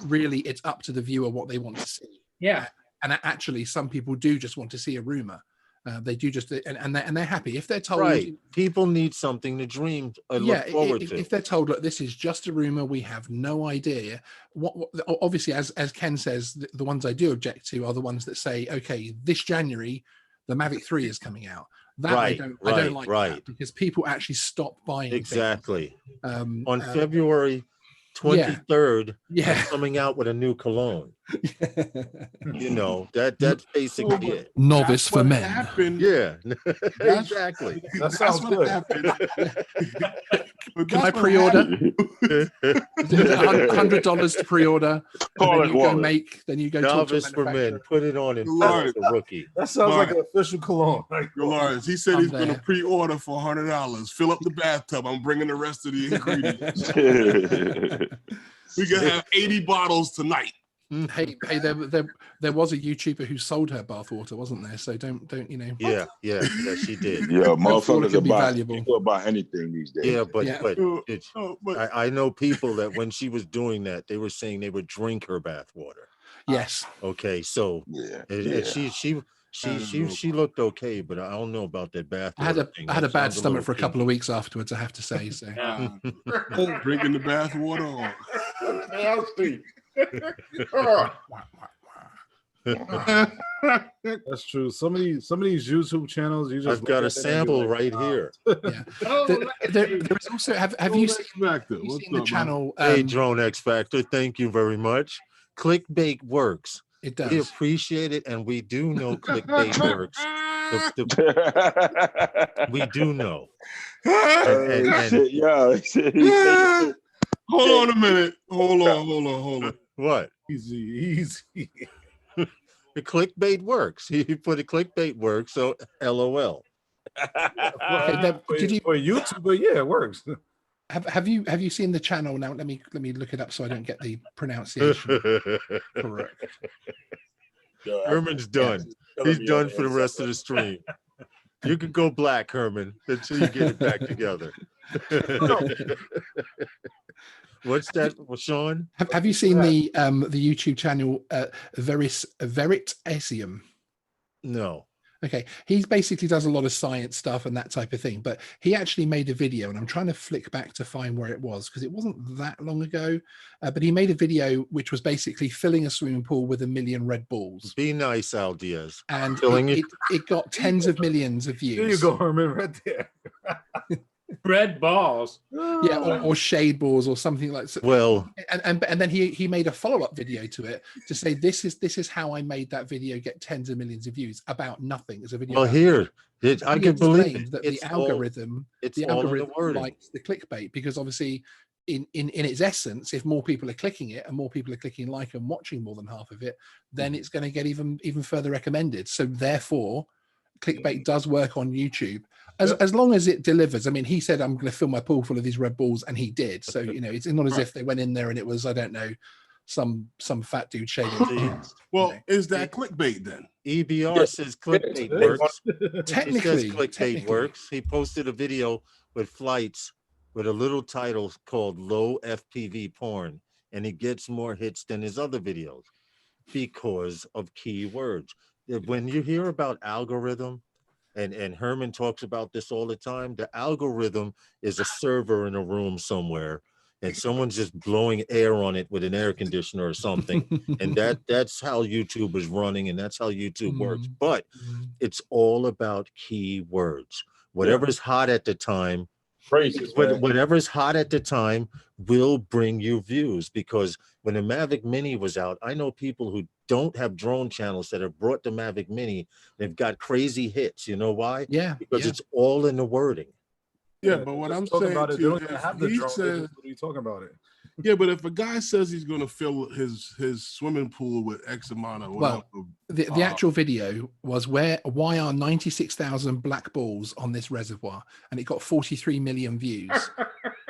really it's up to the viewer what they want to see. Yeah. And actually, some people do just want to see a rumor. They do just, and they're happy if they're told. Right, people need something to dream, look forward to. If they're told, look, this is just a rumor, we have no idea. What obviously, as Ken says, the ones I do object to are the ones that say, okay, this January, the Mavic 3 is coming out. That I don't like that, because people actually stop buying. Exactly. On February 23rd, I'm coming out with a new cologne. You know, that's basically it. Novice for men. Happened. Yeah, exactly. That sounds good. Can I pre-order? $100 to pre-order. Then you go Novice for men. Put it on and Lawrence, the rookie. That sounds like an official cologne. Lawrence, he said he's going to pre-order for $100. Fill up the bathtub. I'm bringing the rest of the ingredients. We can have 80 bottles tonight. Hey, there was a YouTuber who sold her bathwater, wasn't there? So don't Yeah, she did. Yeah, motherfuckers could be about valuable. people about anything these days. Yeah, but I know people that when she was doing that, they were saying they would drink her bathwater. Yes. Okay, so she looked okay, but I don't know about that bathwater. I had a bad stomach for a couple of weeks afterwards, I have to say. So drinking the bathwater. That's true. Some of these YouTube channels, you just I've got a sample right here. Yeah. There is also have you seen the channel? Hey, Drone X Factor, thank you very much. Clickbait works. It does. We appreciate it, and we do know clickbait works. We do know. Hold on a minute. Hold on. What? Easy. The clickbait works. He put a clickbait works, so LOL. Did you for YouTube? But yeah, it works. Have you seen the channel now? Let me look it up so I don't get the pronunciation correct. Herman's done. He's done for the rest of the stream. You can go black, Herman, until you get it back together. What's that, Sean? Have you seen the YouTube channel Veritasium? No. Okay, he basically does a lot of science stuff and that type of thing, but he actually made a video, and I'm trying to flick back to find where it was because it wasn't that long ago, but he made a video which was basically filling a swimming pool with 1 million Red Bulls. Be nice, Al Diaz. And it got tens of millions of views. There you go, Herman, right there. Red balls. Yeah, or shade balls or something like that. Well, and then he made a follow-up video to it to say this is how I made that video get tens of millions of views about nothing. It's a video. Well, I can believe that the algorithm likes the clickbait because obviously in its essence, if more people are clicking it and more people are clicking like and watching more than half of it, then it's going to get even further recommended. So therefore, clickbait does work on YouTube. As long as it delivers. I mean, he said, I'm going to fill my pool full of these Red Bulls, and he did. So, it's not as if they went in there and it was, I don't know, some fat dude shading. Well, is that clickbait then? EBR says clickbait works. Technically, clickbait works. He posted a video with flights with a little title called Low FPV Porn, and he gets more hits than his other videos because of keywords. When you hear about algorithm, and Herman talks about this all the time, the algorithm is a server in a room somewhere, and someone's just blowing air on it with an air conditioner or something. And that's how YouTube is running, and that's how YouTube works. But it's all about keywords. Whatever's hot at the time, whatever's hot at the time will bring you views. Because when the Mavic Mini was out, I know people who don't have drone channels that have brought the Mavic Mini. They've got crazy hits. You know why? Yeah. Because it's all in the wording. Yeah, but what I'm talking saying about it, to they you, don't even if have the he drone. They're says, just literally talking about it. yeah, but if a guy says he's going to fill his swimming pool with X amount of Well, the actual video was why are 96,000 black balls on this reservoir, and it got 43 million views.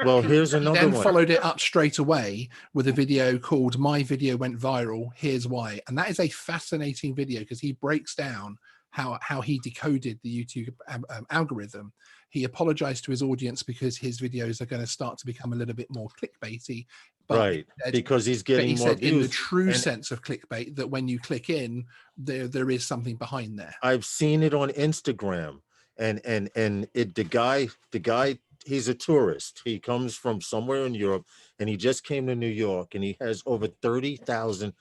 Well, here's another then one. Followed it up straight away with a video called "My Video Went Viral. Here's Why," and that is a fascinating video because he breaks down how he decoded the YouTube algorithm. He apologized to his audience because his videos are going to start to become a little bit more clickbaity. But Right, because he's getting more views. In the true sense of clickbait, that when you click in, there is something behind there. I've seen it on Instagram, and the guy, he's a tourist. He comes from somewhere in Europe, and he just came to New York, and he has over 30,000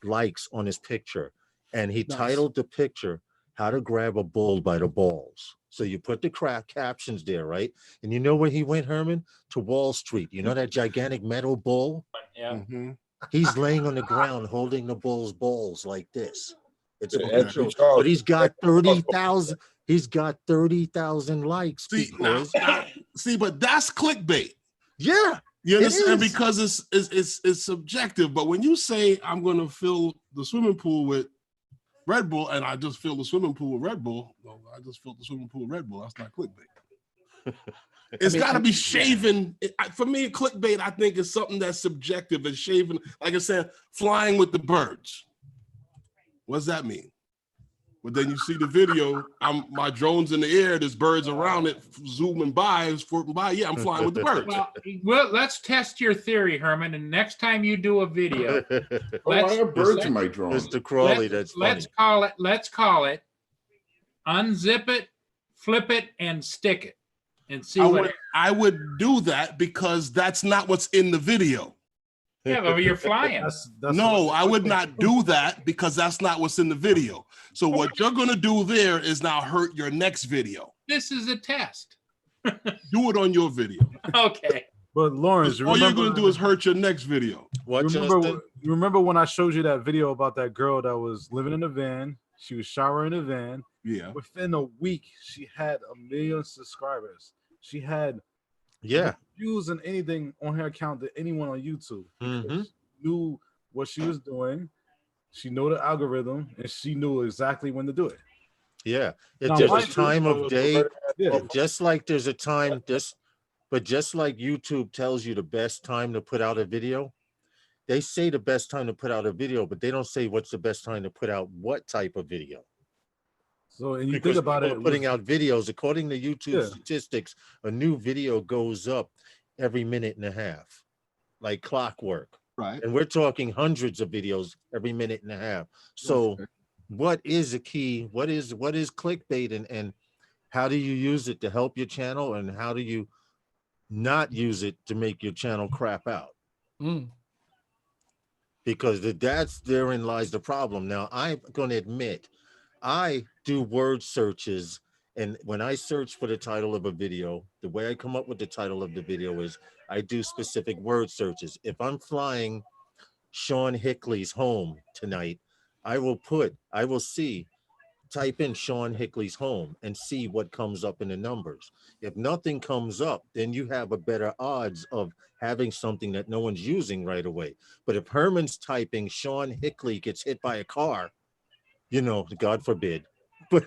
likes on his picture, and he titled the picture "How to Grab a Bull by the Balls." So you put the captions there, right? And you know where he went, Herman? To Wall Street. You know that gigantic metal bull? Yeah. Mm-hmm. He's laying on the ground holding the bull's balls like this. It's a Yeah, picture, but he's got 30,000. He's got 30,000 likes. See, because but that's clickbait. Yeah, you understand, because it's subjective. But when you say I'm going to fill the swimming pool with Red Bull, and I just fill the swimming pool with Red Bull, well, I just filled the swimming pool with Red Bull. That's not clickbait. It's got to be shaven. For me, clickbait, I think, is something that's subjective. It's shaven, like I said, flying with the birds. What does that mean? But then you see the video, my drone's in the air, there's birds around it, zooming by, floating by. Yeah, I'm flying with the birds. Well, let's test your theory, Herman. And next time you do a video, I have birds in my drone. Mr. Crawley, that's funny. Let's call it, unzip it, flip it, and stick it, and see I would do that because that's not what's in the video. Yeah, but you're flying. No, I would not do that because that's not what's in the video. So what you're going to do there is now hurt your next video. This is a test. Do it on your video. Okay. But Lawrence, all you're going to do is hurt your next video. You remember when I showed you that video about that girl that was living in a van? She was showering in a van. Yeah. Within a week, she had 1 million subscribers. She had views and anything on her account than anyone on YouTube. Mm-hmm. She knew what she was doing. She knew the algorithm, and she knew exactly when to do it. Yeah, there's a time of day, just like there's a time. But just like YouTube tells you the best time to put out a video, they say the best time to put out a video, but they don't say what's the best time to put out what type of video. So, and you because think about it, putting out videos, according to YouTube statistics, a new video goes up every minute and a half, like clockwork. Right. And we're talking hundreds of videos every minute and a half. So what is the key? What is clickbait, and how do you use it to help your channel, and how do you not use it to make your channel crap out? Because therein lies the problem. Now, I'm going to admit, I do word searches, and when I search for the title of a video, the way I come up with the title of the video is I do specific word searches. If I'm flying Sean Hickley's home tonight, I will type in Sean Hickley's home and see what comes up in the numbers. If nothing comes up, then you have a better odds of having something that no one's using right away. But if Herman's typing Sean Hickley gets hit by a car, God forbid, but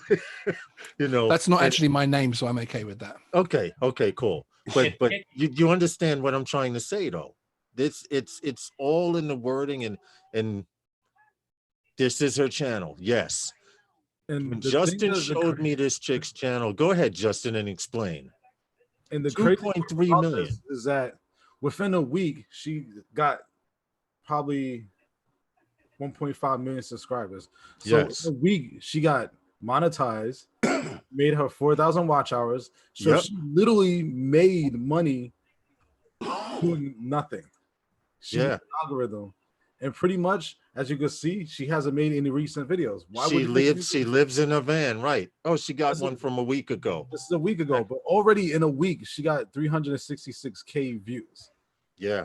that's not actually my name, so I'm okay with that. Okay, cool. But you understand what I'm trying to say, though. It's all in the wording, and this is her channel. Yes. And when Justin showed me this chick's channel, go ahead, Justin, and explain. And the 2.3 million is that within a week she got probably 1.5 million subscribers. So in a week she got monetized, made her 4,000 watch hours. So she literally made money doing nothing. She used the algorithm, and pretty much, as you can see, she hasn't made any recent videos. She lives in a van, right? Oh, she got one from a week ago. This is a week ago, but already in a week she got 366K views. Yeah.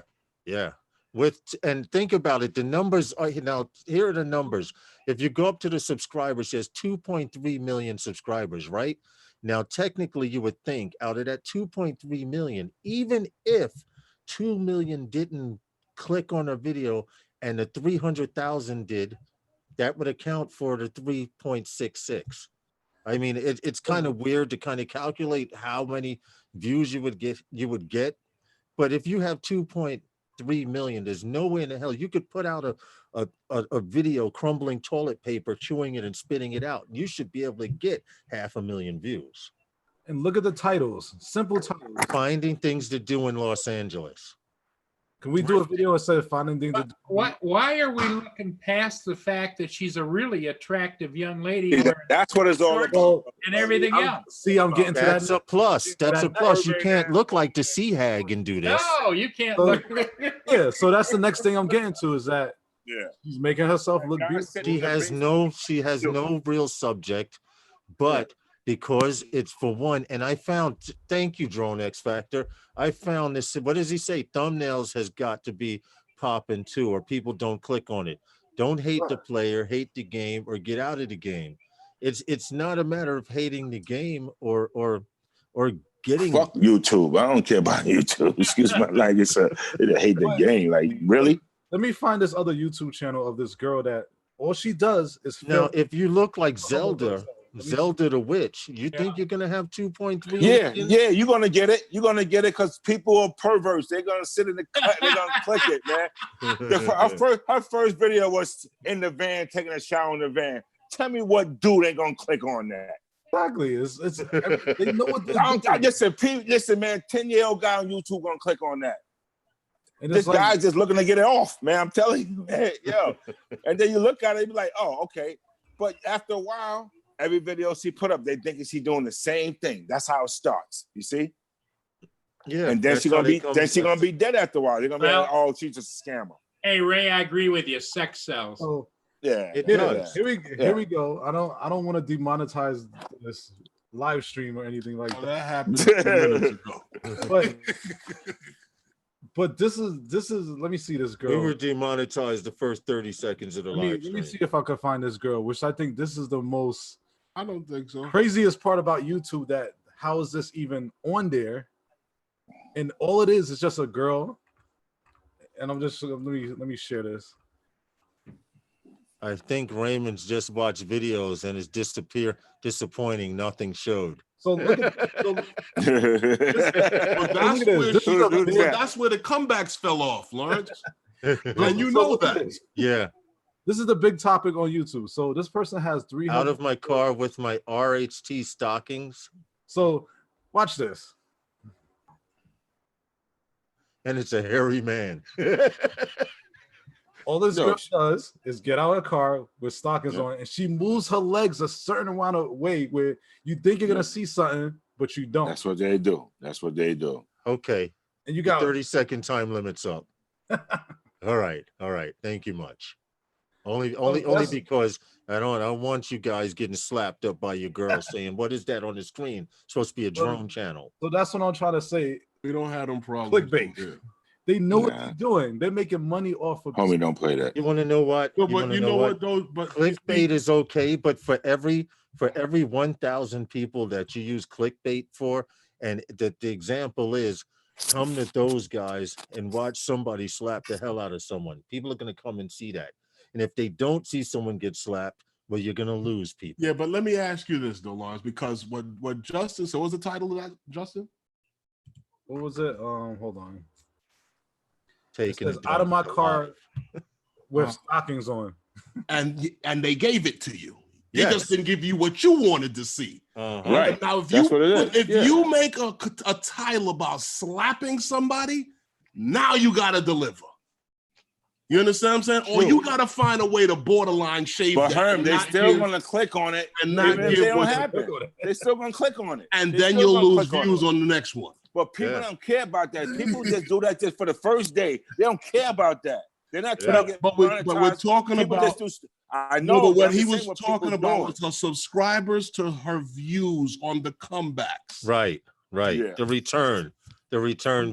And think about it, the numbers are now. Here are the numbers. If you go up to the subscribers, there's 2.3 million subscribers, right? Now, technically, you would think out of that 2.3 million, even if 2 million didn't click on a video and the 300,000 did, that would account for the 3.66. I mean, it's kind of weird to kind of calculate how many views you would get. But if you have 2.3 million, there's no way in the hell you could put out a video crumbling toilet paper, chewing it and spitting it out. You should be able to get 500,000 views. And look at the titles, simple titles. Finding things to do in Los Angeles. Can we do a video instead of finding things to do? Why are we looking past the fact that she's a really attractive young lady? That's what it's all about. And everything else. See, I'm getting to that. That's a plus. That's a plus. You can't look like the sea hag and do this. No, you can't So, look. yeah, so that's the next thing I'm getting to is that she's making herself look beautiful. She has no real subject, but because it's for one, and I found, thank you, Drone X Factor. I found this, what does he say? Thumbnails has got to be popping too, or people don't click on it. Don't hate the player, hate the game, or get out of the game. It's not a matter of hating the game or getting. Fuck YouTube. I don't care about YouTube. Excuse my language. They hate the game. Like, really? Let me find this other YouTube channel of this girl that all she does is now. If you look like Zelda the witch, you think you're gonna have 2.3? Yeah, you're gonna get it. You're gonna get it because people are perverts. They're gonna sit in the cut. They're gonna click it, man. Her first video was in the van, taking a shower in the van. Tell me what dude ain't gonna click on that. Exactly. It's they know what they're doing. Listen, man. 10-year-old guy on YouTube gonna click on that. And this guy's just looking to get it off, man. I'm telling you, man. Yo. And then you look at it and be like, oh, okay. But after a while, every video she put up, they think she doing the same thing. That's how it starts. You see? Yeah. And then she's gonna be dead after a while. They're gonna be like, oh, she's just a scammer. Hey Ray, I agree with you. Sex sells. Oh, yeah, it does. Here we go. I don't want to demonetize this live stream or anything like that. That happened 2 minutes ago. But this is let me see this girl. We were demonetized the first 30 seconds of the live stream. Let me see if I can find this girl, which I think this is the most I don't think so. craziest part about YouTube, that how is this even on there? And all it is just a girl. And I'm just let me share this. I think Raymond's just watched videos and it's disappointing. Nothing showed. So look at That's where the comebacks fell off, Lawrence. And you know that. Yeah. This is the big topic on YouTube. So this person has 300 out of my car with my RHT stockings. So watch this. And it's a hairy man. All this girl does is get out of the car with stockings on, and she moves her legs a certain amount of way where you think you're gonna see something, but you don't. That's what they do. Okay. And you got 30-second time limits up. All right. Thank you much. Only because I don't want you guys getting slapped up by your girl saying, "What is that on the screen?" It's supposed to be a drone channel. So that's what I'm trying to say. We don't have them problems. Clickbait. They know what they're doing. They're making money off of. Homie, don't play that. You want to know what? No, but you know what? But clickbait is okay. But for every 1,000 people that you use clickbait for, and that the example is, come to those guys and watch somebody slap the hell out of someone. People are going to come and see that. And if they don't see someone get slapped, well, you're going to lose people. Yeah, but let me ask you this, though, Lawrence, because what Justin, so what was the title of that, Justin? What was it? Hold on. Taking it out of my car with stockings on. And they gave it to you. They just didn't give you what you wanted to see. Right. Now, if That's what it is. If you make a title about slapping somebody, now you got to deliver. You understand what I'm saying? True. Or you got to find a way to borderline shave. But Herm, they're still going to click on it. And not give they don't happen. They're still going to click on it. And then you'll lose views on the next one. But people don't care about that. People just do that just for the first day. They don't care about that. They're not trying to get but we're talking people about. I know. No, but what he was talking about was the subscribers to her views on the comebacks. Right. Yeah. The return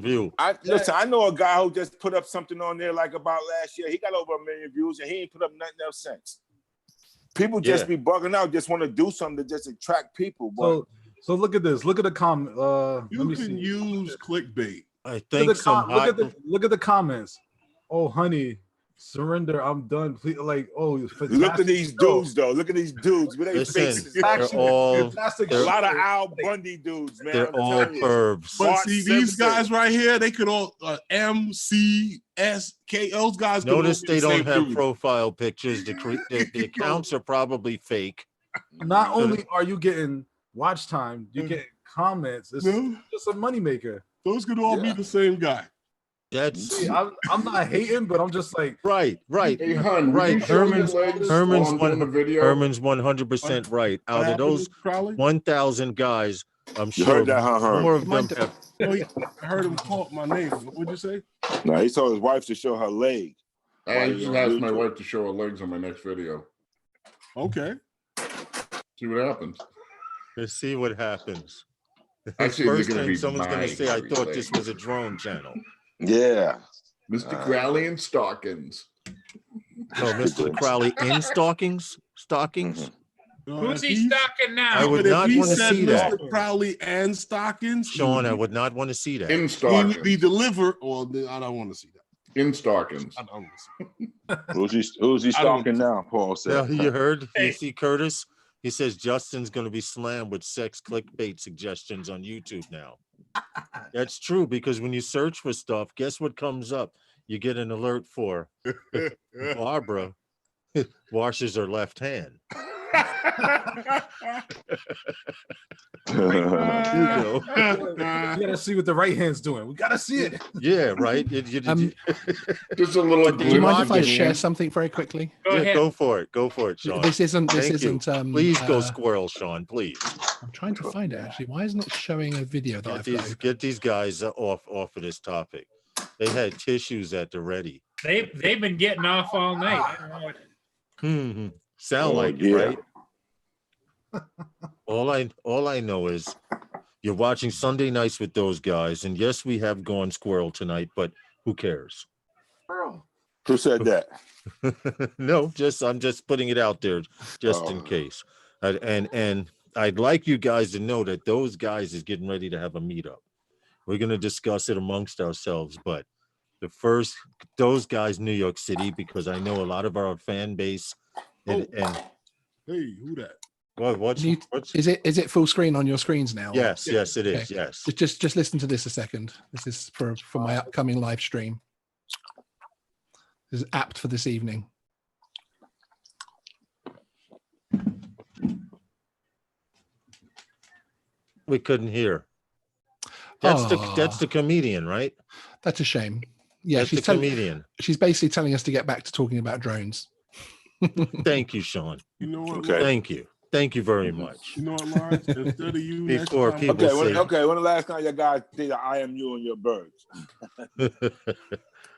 view. Listen, I know a guy who just put up something on there like about last year. He got over 1 million views and he ain't put up nothing else since. People just be bugging out, just want to do something to just attract people. But So look at this. Look at the comment. You can use clickbait. I think look at the comments. Oh, honey, surrender. I'm done. Please, like, oh, look at these dudes though. Look at these dudes with their faces. They're all a lot of Al Bundy dudes, man. They're all pervs. But see, these guys right here, they could all MCSK. Those guys. Notice they don't have profile pictures. The accounts are probably fake. Not only are you getting watch time, you get comments. It's just a moneymaker. Those could all be the same guy. That's I'm not hating, but I'm just like right. Hey, hun, right. Herman's 100% right. Out of those 1,000 guys, I'm sure more of them have. I heard him call my name. What'd you say? No, he told his wife to show her leg. I just asked my wife to show her legs on my next video. Okay. See what happens. Let's see what happens. Actually, First thing someone's going to say, I thought this was a drone channel. Yeah. Mr. Crowley in stockings. No, Mr. Crowley in stockings? Stockings? Who's he stocking now? I would not want to see that. Mr. Crowley and stockings. Sean, I would not want to see that. In stockings. He would be delivered, or I don't want to see that. In stockings. I don't want to see that. Who's he stalking now, Paul said. Now, you heard? You see Curtis? He says Justin's going to be slammed with sex clickbait suggestions on YouTube now. That's true, because when you search for stuff, guess what comes up? You get an alert for Barbara washes her left hand. You gotta see what the right hand's doing. We gotta see it. Yeah, right. Just a little. Do you mind if I share something very quickly? Go for it. Go for it, Sean. This isn't. Please go squirrel, Sean. Please. I'm trying to find it actually. Why isn't it showing a video that get these guys off of this topic? They had tissues at the ready. They've been getting off all night. I don't know what... Sound like it, right? All I know is you're watching Sunday Nights with those guys, and yes, we have gone squirrel tonight, but who cares? Who said that? No, I'm just putting it out there just in case. And I'd like you guys to know that those guys is getting ready to have a meetup. We're going to discuss it amongst ourselves, but those guys, New York City, because I know a lot of our fan base and hey, who that? Is it full screen on your screens now? Yes, it is. Okay. Yes. Just listen to this a second. This is for my upcoming live stream. This is apt for this evening. We couldn't hear. That's the comedian, right? That's a shame. Yeah, that's the comedian. She's basically telling us to get back to talking about drones. Thank you, Sean. You know what? Okay. Thank you very much. You know what, Lawrence? Instead of you, before people say, when the last time you guys did the IMU on your birds?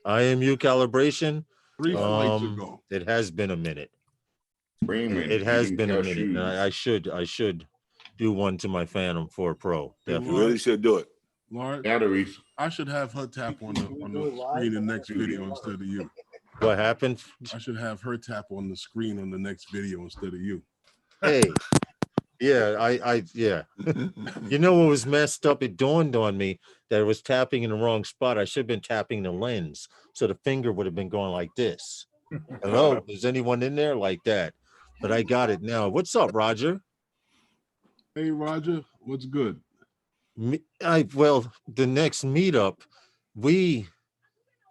IMU calibration. 3 flights ago. It has been a minute. It has been a minute. And I should do one to my Phantom 4 Pro. Definitely. You really should do it. Lawrence, batteries. I should have her tap on the screen in the next video instead of you. What happened? I should have her tap on the screen on the next video instead of you. Hey, yeah, yeah. You know what was messed up? It dawned on me that it was tapping in the wrong spot. I should have been tapping the lens, so the finger would have been going like this. Hello, is anyone in there like that? But I got it now. What's up, Roger? Hey, Roger, what's good? Well, the next meetup, we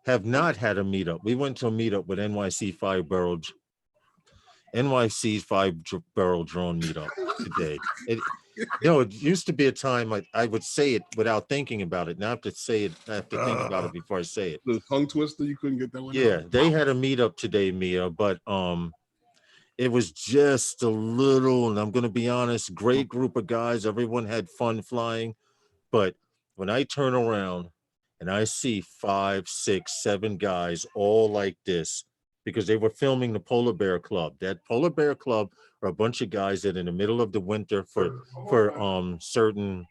have not had a meetup. We went to a meetup with NYC's 5-barrel drone meetup today. It used to be a time I would say it without thinking about it. Now I have to say it. I have to think about it before I say it. The tongue twister, you couldn't get that one. Yeah, they had a meetup today, Mia, but it was just a little, and I'm going to be honest, great group of guys. Everyone had fun flying. But when I turn around and I see 5, 6, 7 guys all like this, because they were filming the Polar Bear Club. That Polar Bear Club are a bunch of guys that in the middle of the winter for certain,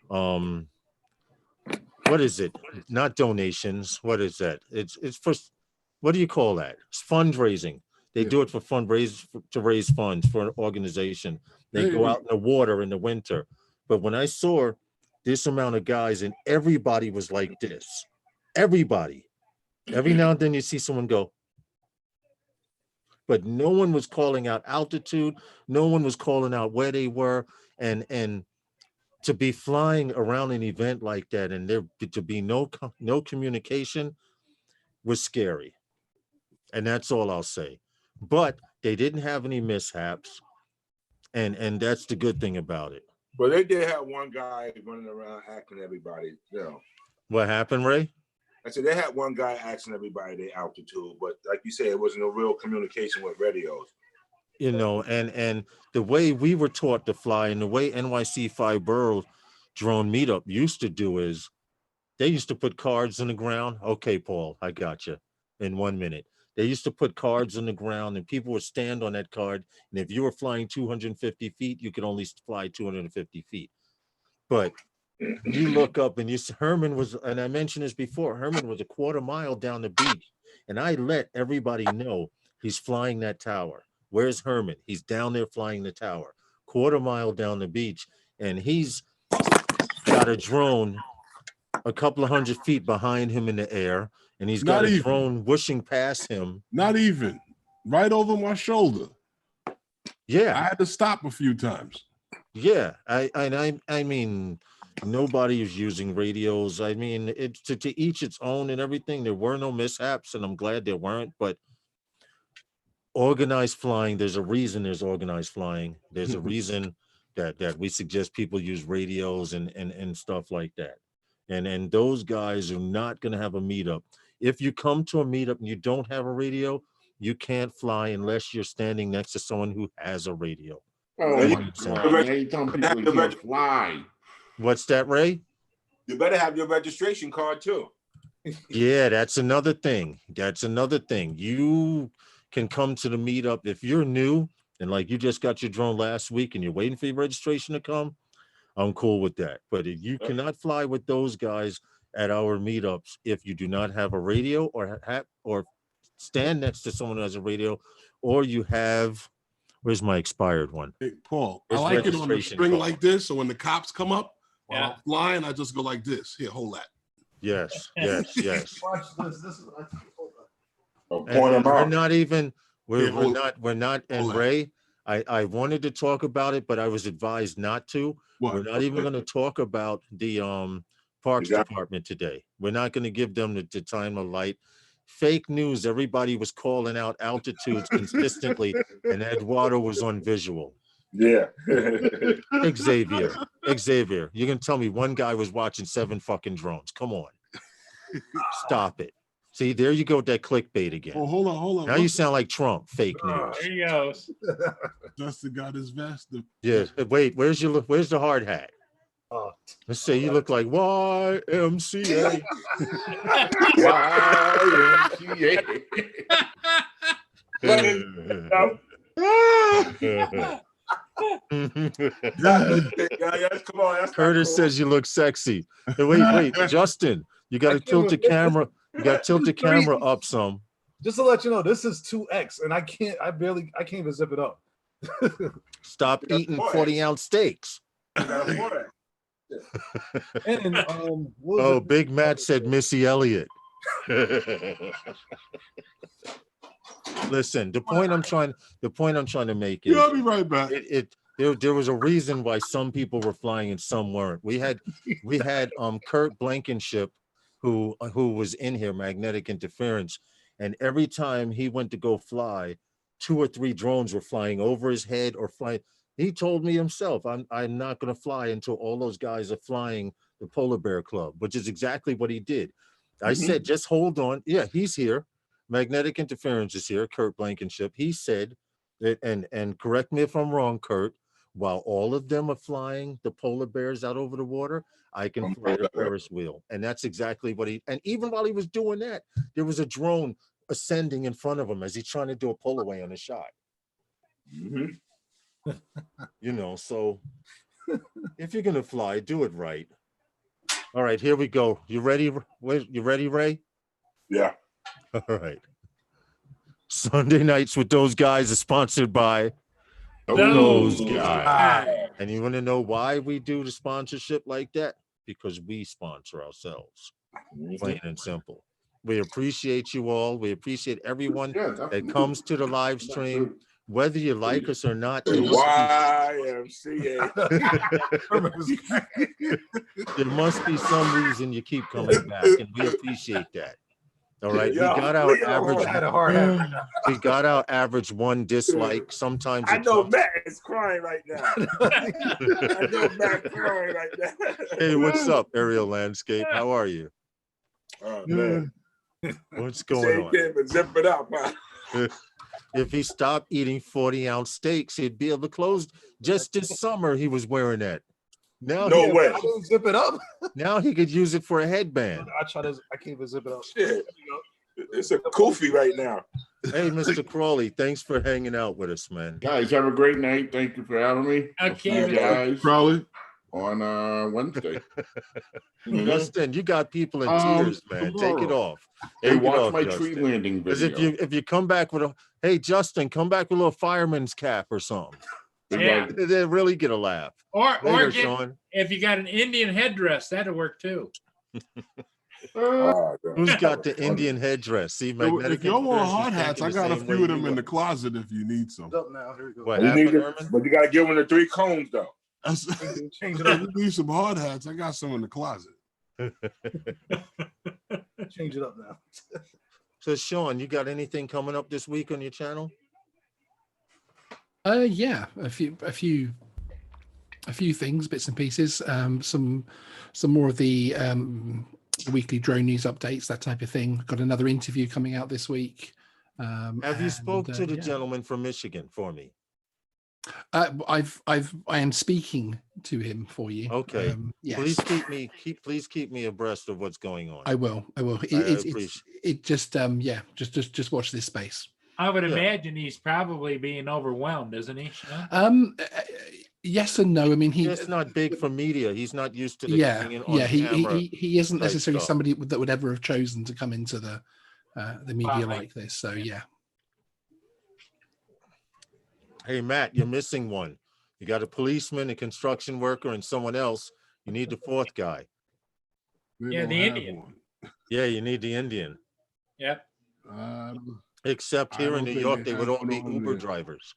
what is it? Not donations. What is that? It's for, what do you call that? It's fundraising. They do it for to raise funds for an organization. They go out in the water in the winter. But when I saw this amount of guys and everybody was like this, everybody, every now and then you see someone go, but no one was calling out altitude. No one was calling out where they were. And to be flying around an event like that and there to be no communication was scary. And that's all I'll say. But they didn't have any mishaps. And that's the good thing about it. But they did have one guy running around asking everybody, you know. What happened, Ray? I said they had one guy asking everybody their altitude, but like you said, it wasn't a real communication with radios. You know, and the way we were taught to fly and the way NYC 5 Borough drone meetup used to do is they used to put cards on the ground. Okay, Paul, I got you in 1 minute. They used to put cards on the ground and people would stand on that card. And if you were flying 250 feet, you could only fly 250 feet. But you look up and Herman was, and I mentioned this before, Herman was a quarter mile down the beach. And I let everybody know he's flying that tower. Where's Herman? He's down there flying the tower, quarter mile down the beach. And he's got a drone a couple of 100 feet behind him in the air. And he's got a drone whooshing past him. Not even. Right over my shoulder. Yeah. I had to stop a few times. Yeah. I mean, nobody is using radios. I mean, it's to each its own and everything. There were no mishaps, and I'm glad there weren't. But organized flying, there's a reason there's organized flying. There's a reason that we suggest people use radios and stuff like that. And those guys are not going to have a meetup. If you come to a meetup and you don't have a radio, you can't fly unless you're standing next to someone who has a radio. Oh, you tell people you can't fly. What's that, Ray? You better have your registration card too. Yeah, that's another thing. That's another thing. You can come to the meetup if you're new and like you just got your drone last week and you're waiting for your registration to come. I'm cool with that. But if you cannot fly with those guys at our meetups, if you do not have a radio or stand next to someone who has a radio, or you have, where's my expired one? Hey, Paul, I like it on the string card. Like this. So when the cops come up, while I'm flying, I just go like this. Here, hold that. Yes, yes, yes. Watch this. This is. We're not even. We're not. And Ray, I wanted to talk about it, but I was advised not to. What? We're not even going to talk about the Parks Department today. We're not going to give them the time of light. Fake news. Everybody was calling out altitudes consistently, and Eduardo was on visual. Yeah. Xavier, you're going to tell me one guy was watching 7 fucking drones. Come on. Stop it. See, there you go with that clickbait again. Oh, hold on. Now you sound like Trump. Fake news. There he goes. Justin got his vest. Yeah. Wait, where's the hard hat? Let's say you look like YMCA. YMCA. Come on, Curtis says you look sexy. Hey, wait, Justin, you got to tilt the camera. You got to tilt the camera up some. Just to let you know, this is 2X, and I can't even zip it up. Stop eating 40-ounce steaks. And Big Matt said Missy Elliott. Listen, the point I'm trying to make is I'll be right back. There was a reason why some people were flying and some weren't. We had Kurt Blankenship who was in here, magnetic interference, and every time he went to go fly, 2 or 3 drones were flying over his head or flying. He told me himself, I'm not going to fly until all those guys are flying the Polar Bear Club, which is exactly what he did. I said, just hold on. Yeah, he's here. Magnetic interference is here, Kurt Blankenship. He said that, and correct me if I'm wrong, Kurt, while all of them are flying the polar bears out over the water, I can fly the Ferris wheel. And that's exactly what and even while he was doing that, there was a drone ascending in front of him as he's trying to do a pull away on a shot. You know, so if you're going to fly, do it right. All right, here we go. You ready? You ready, Ray? Yeah. All right. Sunday Nights with Those Guys is sponsored by Those Guys. And you want to know why we do the sponsorship like that? Because we sponsor ourselves, plain and simple. We appreciate you all. We appreciate everyone that comes to the live stream. Whether you like us or not, there YMCA. must be some reason you keep coming back, and we appreciate that. All right, we got our average. We got our average one dislike. Sometimes I know Matt is crying right now. I know Matt crying right now. Hey, what's up, Aerial Landscape? How are you? Oh man, what's going on? Can't zip it up, huh? If he stopped eating 40-ounce steaks, he'd be able to close. Just this summer, he was wearing that. Now, no way. I didn't zip it up. Now he could use it for a headband. I can't even zip it up. Shit. It's a koofy right now. Hey, Mr. Crawley, thanks for hanging out with us, man. Guys, have a great night. Thank you for having me. Okay, guys. Crawley. On Wednesday. Justin, you got people in tears, man. Tomorrow. Take it off. Hey, watch my tree landing video. Because if you come back with hey, Justin, come back with a little fireman's cap or something. Yeah. They really get a laugh. Or Later, get, Sean. if you got an Indian headdress, that'll work too. Who's got the Indian headdress? See, if y'all want hard hats, I got a few of them in the closet if you need some. Up now. Here we go. What happened, but you got to give them the 3 cones though. Change it up. You need some hard hats. I got some in the closet. Change it up now. So, Sean, you got anything coming up this week on your channel? Yeah, a few things, bits and pieces. Some more of the weekly drone news updates, that type of thing. Got another interview coming out this week. Have you spoke to the gentleman from Michigan for me? I am speaking to him for you. Okay. Yes. Please keep me abreast of what's going on. I will. It just just watch this space. I would imagine he's probably being overwhelmed, isn't he? Yes and no. I mean, he's not big for media. He's not used to the he isn't necessarily somebody that would ever have chosen to come into the media like this. So yeah. Hey Matt, you're missing one. You got a policeman, a construction worker, and someone else. You need the 4th guy. Yeah, the Indian. Yeah, you need the Indian. Yep. Except here in New York, they would all be Uber drivers.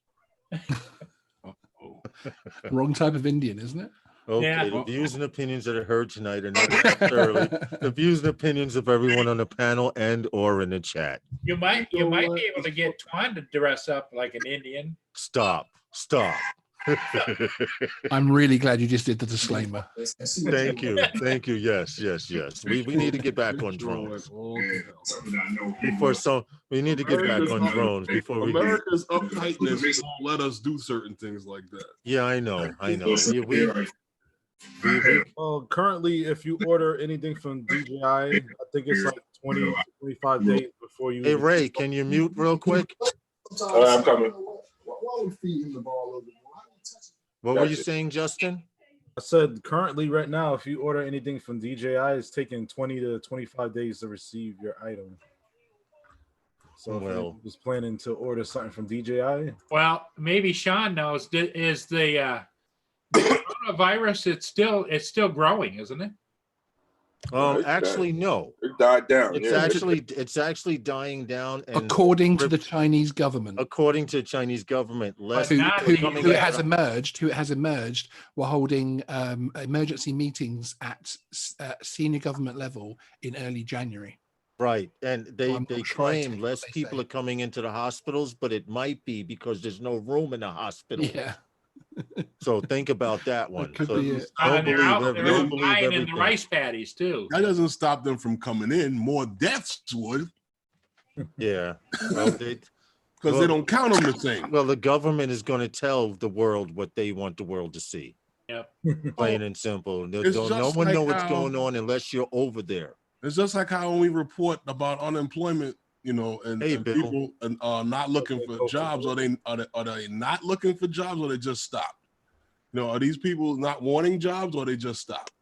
Wrong type of Indian, isn't it? Okay, Yeah. the views and opinions that are heard tonight are not necessarily the views and opinions of everyone on the panel and or in the chat. You might be able to get Twan to dress up like an Indian. Stop. I'm really glad you just did the disclaimer. Thank you. Yes. We need to get back on drones. We need to get back on drones before we. America's uptightness won't let us do certain things like that. Yeah, I know. Well, currently, if you order anything from DJI, I think it's like 20 to 25 days before you. Hey Ray, can you mute real quick? I'm coming. What were you saying, Justin? I said currently, right now, if you order anything from DJI, it's taking 20 to 25 days to receive your item. So if you was planning to order something from DJI. Well, maybe Sean knows. Is the coronavirus? It's still growing, isn't it? Actually, no. It died down. It's actually dying down. And according to the Chinese government. According to the Chinese government, who has emerged. We're holding emergency meetings at senior government level in early January. Right, and they claim less people are coming into the hospitals, but it might be because there's no room in the hospital. Yeah. So think about that one. Could So be it. don't believe buying in the everything. rice paddies too. That doesn't stop them from coming in. More deaths would. Yeah. Well, because they don't count them the same. Well, the government is going to tell the world what they want the world to see. Yep. Plain and simple. No just one like know what's how- going on unless you're over there. It's just like how when we report about unemployment, and people are not looking for jobs. Are they not looking for jobs, or they just stopped? Are these people not wanting jobs, or they just stopped?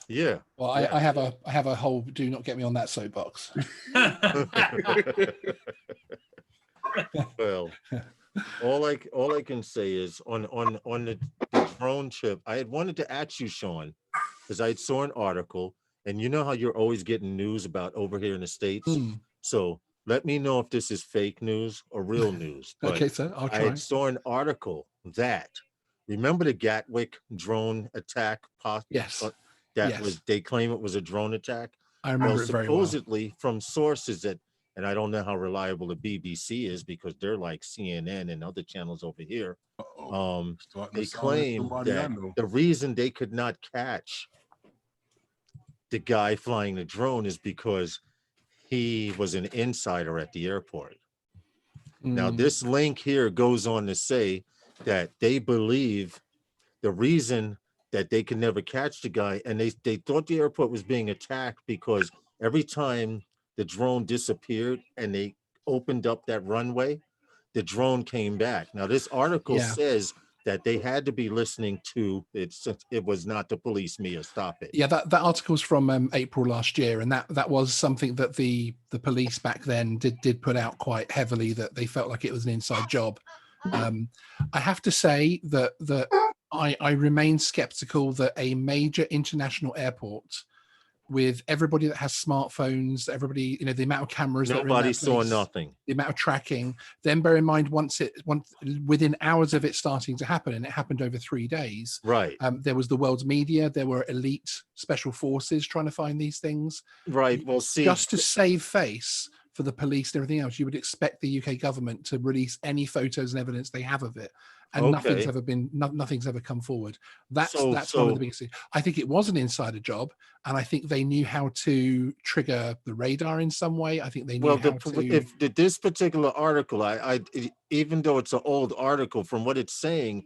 Yeah. Well, I have a whole do not get me on that soapbox. Well, all I can say is on the drone chip, I had wanted to ask you, Sean, because I saw an article, and you know how you're always getting news about over here in the States. Hmm. So let me know if this is fake news or real news. But Okay, sir, I'll I had try. saw an article that remember the Gatwick drone attack Yes, that yes, was they claim it was a drone attack. I Well, remember it very well. supposedly from sources that, and I don't know how reliable the BBC is because they're like CNN and other channels over here. Starting to They sound like claim somebody I that know. the reason they could not catch the guy flying the drone is because he was an insider at the airport. Now, Mm, this link here goes on to say that they believe the reason that they could never catch the guy, and they thought the airport was being attacked because every time the drone disappeared and they opened up that runway, the drone came back. Now, this article yeah, says that they had to be listening to it since it was not the police, Mia, stop it. yeah. That article's from April last year, and that was something that the police back then did put out quite heavily, that they felt like it was an inside job. I have to say that I remain skeptical that a major international airport with everybody that has smartphones, everybody, the amount of cameras that are in Nobody that saw place, nothing. the amount of tracking. Then bear in mind, once within hours of it starting to happen, and it happened over 3 days. Right. There was the world's media. There were elite special forces trying to find these things. Right. Well, see, Just to save face for the police and everything else, you would expect the UK government to release any photos and evidence they have of it, and okay. nothing's ever come forward. That's one of So the biggest things. I think it was an insider job, and I think they knew how to trigger the radar in some way. I think they knew well, how to. if this particular article, even though it's an old article, from what it's saying,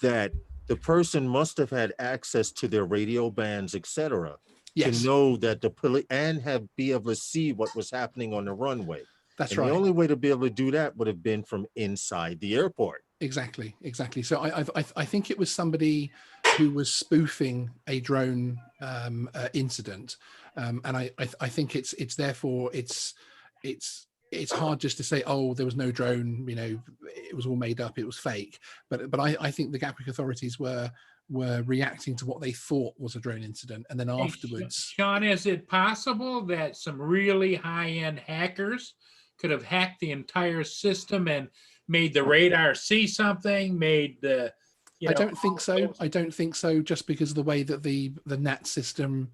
that the person must have had access to their radio bands, etc., to Yes, know that the police and be able to see what was happening on the runway. that's And the right. only way to be able to do that would have been from inside the airport. Exactly. So I think it was somebody who was spoofing a drone incident, and I think it's therefore it's hard just to say, oh, there was no drone, it was all made up, it was fake. But I think the Gatwick authorities were reacting to what they thought was a drone incident, and then afterwards. Sean, is it possible that some really high-end hackers could have hacked the entire system and made the radar see something, made the I don't think so. I don't think so, just because of the way that the NAT system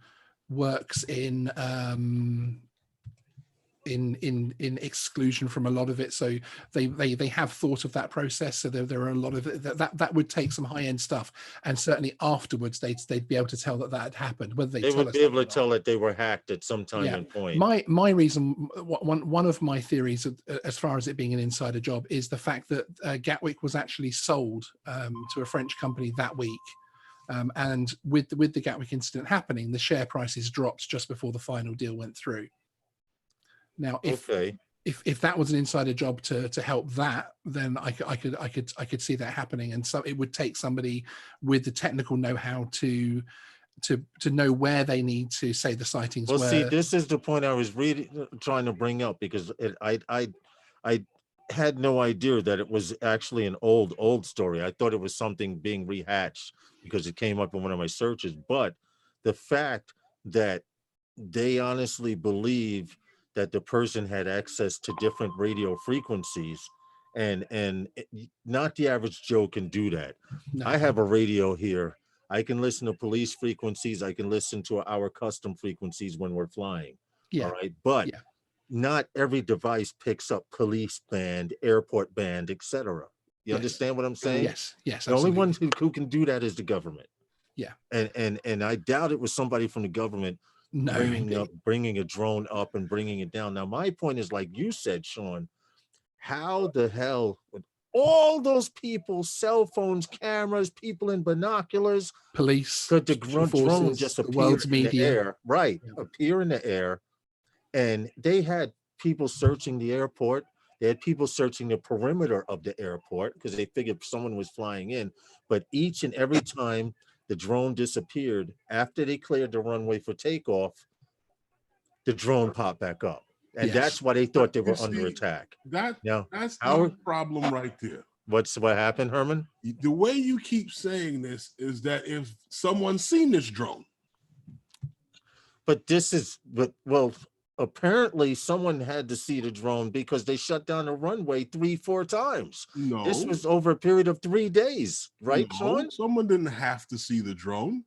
works in exclusion from a lot of it. So they have thought of that process. So there are a lot of that would take some high end stuff, and certainly afterwards they'd be able to tell that had happened. Whether they would be able to tell that they were hacked at some time and point. My reason, one of my theories, as far as it being an insider job, is the fact that Gatwick was actually sold to a French company that week. And with the Gatwick incident happening, the share prices dropped just before the final deal went through. Now, if that was an insider job to help that, then I could see that happening, and so it would take somebody with the technical know-how to know where they need to say the sightings were. See, this is the point I was really trying to bring up, because I had no idea that it was actually an old story. I thought it was something being rehatched because it came up in one of my searches. But the fact that they honestly believe that the person had access to different radio frequencies, and not the average Joe can do that. No. I have a radio here. I can listen to police frequencies. I can listen to our custom frequencies when we're flying. Yeah. All right. But not every device picks up police band, airport band, etc. You understand what I'm saying? Yes. The only one who can do that is the government. Yeah. And I doubt it was somebody from the government bringing a drone up and bringing it down. Now, my point is, like you said, Sean, how the hell with all those people, cell phones, cameras, people in binoculars, police, could the drone just appear in the air? Right, appear in the air. And they had people searching the airport. They had people searching the perimeter of the airport because they figured someone was flying in. But each and every time the drone disappeared, after they cleared the runway for takeoff, the drone popped back up. And that's why they thought they were under attack. That's how, the problem right there. What happened, Herman? The way you keep saying this is that if someone's seen this drone. Well, apparently someone had to see the drone because they shut down the runway 3-4 times. No. This was over a period of 3 days, right, No, Sean? someone didn't have to see the drone.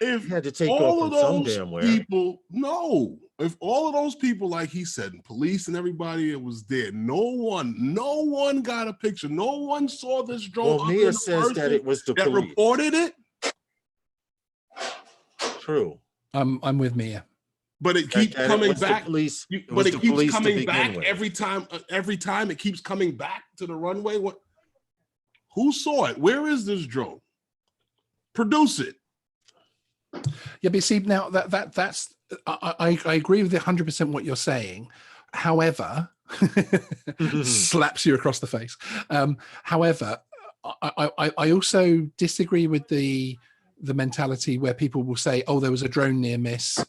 If you had to take all off of from those some damn where. people, if all of those people, like he said, and police and everybody that was there, no one got a picture. No one saw this drone. Well, Mia says that it was the that police. reported it. True. I'm with Mia. But it keeps coming back. But it keeps coming back with. every time. Every time it keeps coming back to the runway. What? Who saw it? Where is this drone? Produce it. Yeah, but see now that's I agree with 100% what you're saying. However, slaps you across the face. However, I also disagree with the mentality where people will say, "Oh, there was a drone near miss.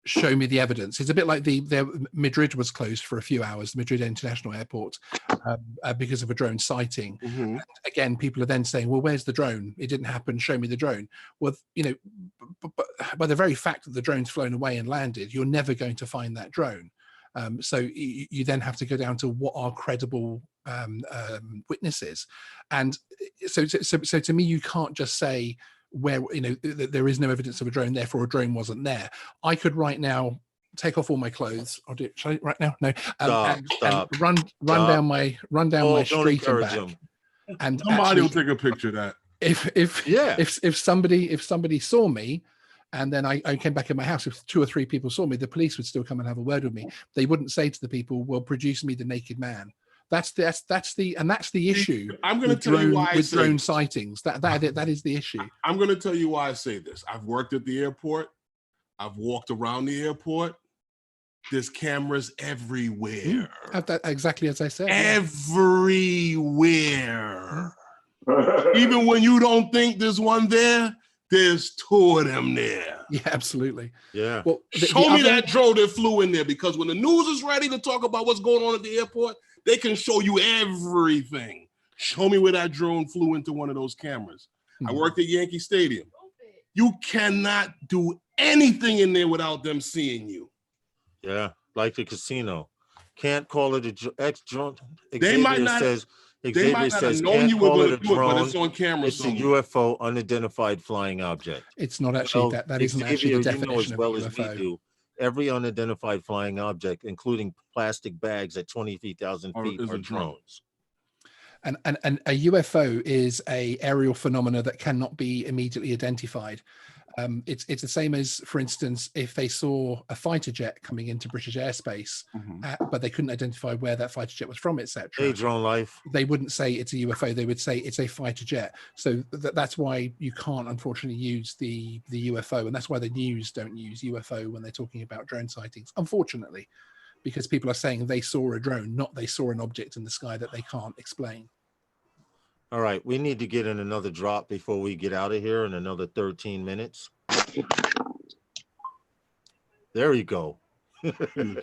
Show me the evidence." It's a bit like Madrid was closed for a few hours, the Madrid International Airport, because of a drone sighting. Mm-hmm. Again, people are then saying, "Well, where's the drone? It didn't happen. Show me the drone." Well, but by the very fact that the drone's flown away and landed, you're never going to find that drone. So you then have to go down to what are credible witnesses, and so to me, you can't just say, where there is no evidence of a drone, therefore a drone wasn't there. I could right now take off all my clothes. I'll do it. Shall I right now? No. Stop. Run down my street and back. Him. And somebody will take a picture of that. If somebody saw me, and then I came back in my house, if 2 or 3 people saw me, the police would still come and have a word with me. They wouldn't say to the people, "Well, produce me the naked man." That's the issue. I'm going to tell you why with drone sightings. That is the issue. I'm going to tell you why I say this. I've worked at the airport. I've walked around the airport. There's cameras everywhere. Exactly as I said. Everywhere. Even when you don't think there's one there, there's 2 of them there. Yeah, absolutely. Yeah. Well, show me that drone that flew in there, because when the news is ready to talk about what's going on at the airport, they can show you everything. Show me where that drone flew into one of those cameras. I worked at Yankee Stadium. You cannot do anything in there without them seeing you. Yeah, like the casino. Can't call it a ex-drone. They might not have known you were going to do it, but it's on camera. It's a UFO, unidentified flying object. It's not actually that isn't actually the definition as well of as UFO. we do. Every unidentified flying object, including plastic bags at 23,000 feet, are drones. And a UFO is a aerial phenomena that cannot be immediately identified. It's the same as, for instance, if they saw a fighter jet coming into British airspace, but they couldn't identify where that fighter jet was from, etc. Hey, drone life. They wouldn't say it's a UFO. They would say it's a fighter jet. So that's why you can't, unfortunately, use the UFO, and that's why the news don't use UFO when they're talking about drone sightings. Unfortunately, because people are saying they saw a drone, not they saw an object in the sky that they can't explain. All right, we need to get in another drop before we get out of here in another 13 minutes. There you go. There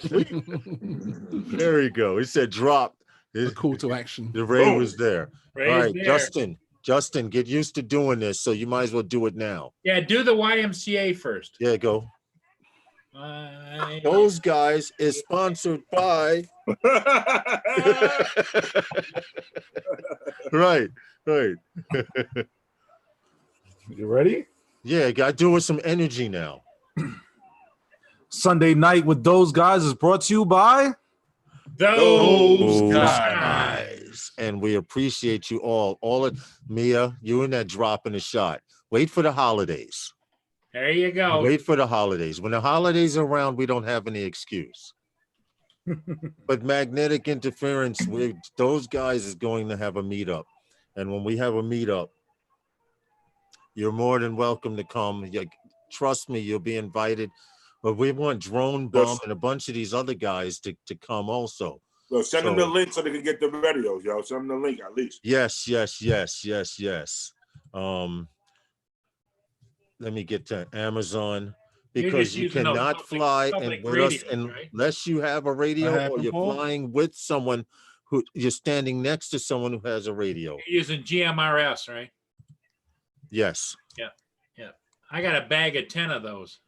you go. He said drop. A call to action. The ray was there. Ray's all right, there. Justin, get used to doing this, so you might as well do it now. Yeah, do the YMCA first. Yeah, go. Those guys is sponsored by. Right. You ready? Yeah, got to do it with some energy now. Sunday Night with Those Guys is brought to you by Those guys. And we appreciate you all. Mia, you in that drop in the shot. Wait for the holidays. There you go. Wait for the holidays. When the holidays are around, we don't have any excuse. But magnetic interference, those guys is going to have a meetup. And when we have a meetup, you're more than welcome to come. Trust me, you'll be invited. But we want Drone Bum and a bunch of these other guys to come also. So send them the link so they can get the videos, yo. Send them the link at least. Yes. Let me get to Amazon. because you cannot fly and with us unless you have a radio or you're flying with someone who you're standing next to someone who has a radio. You're using GMRS, right? Yes. Yeah. Yeah. I got a bag of 10 of those.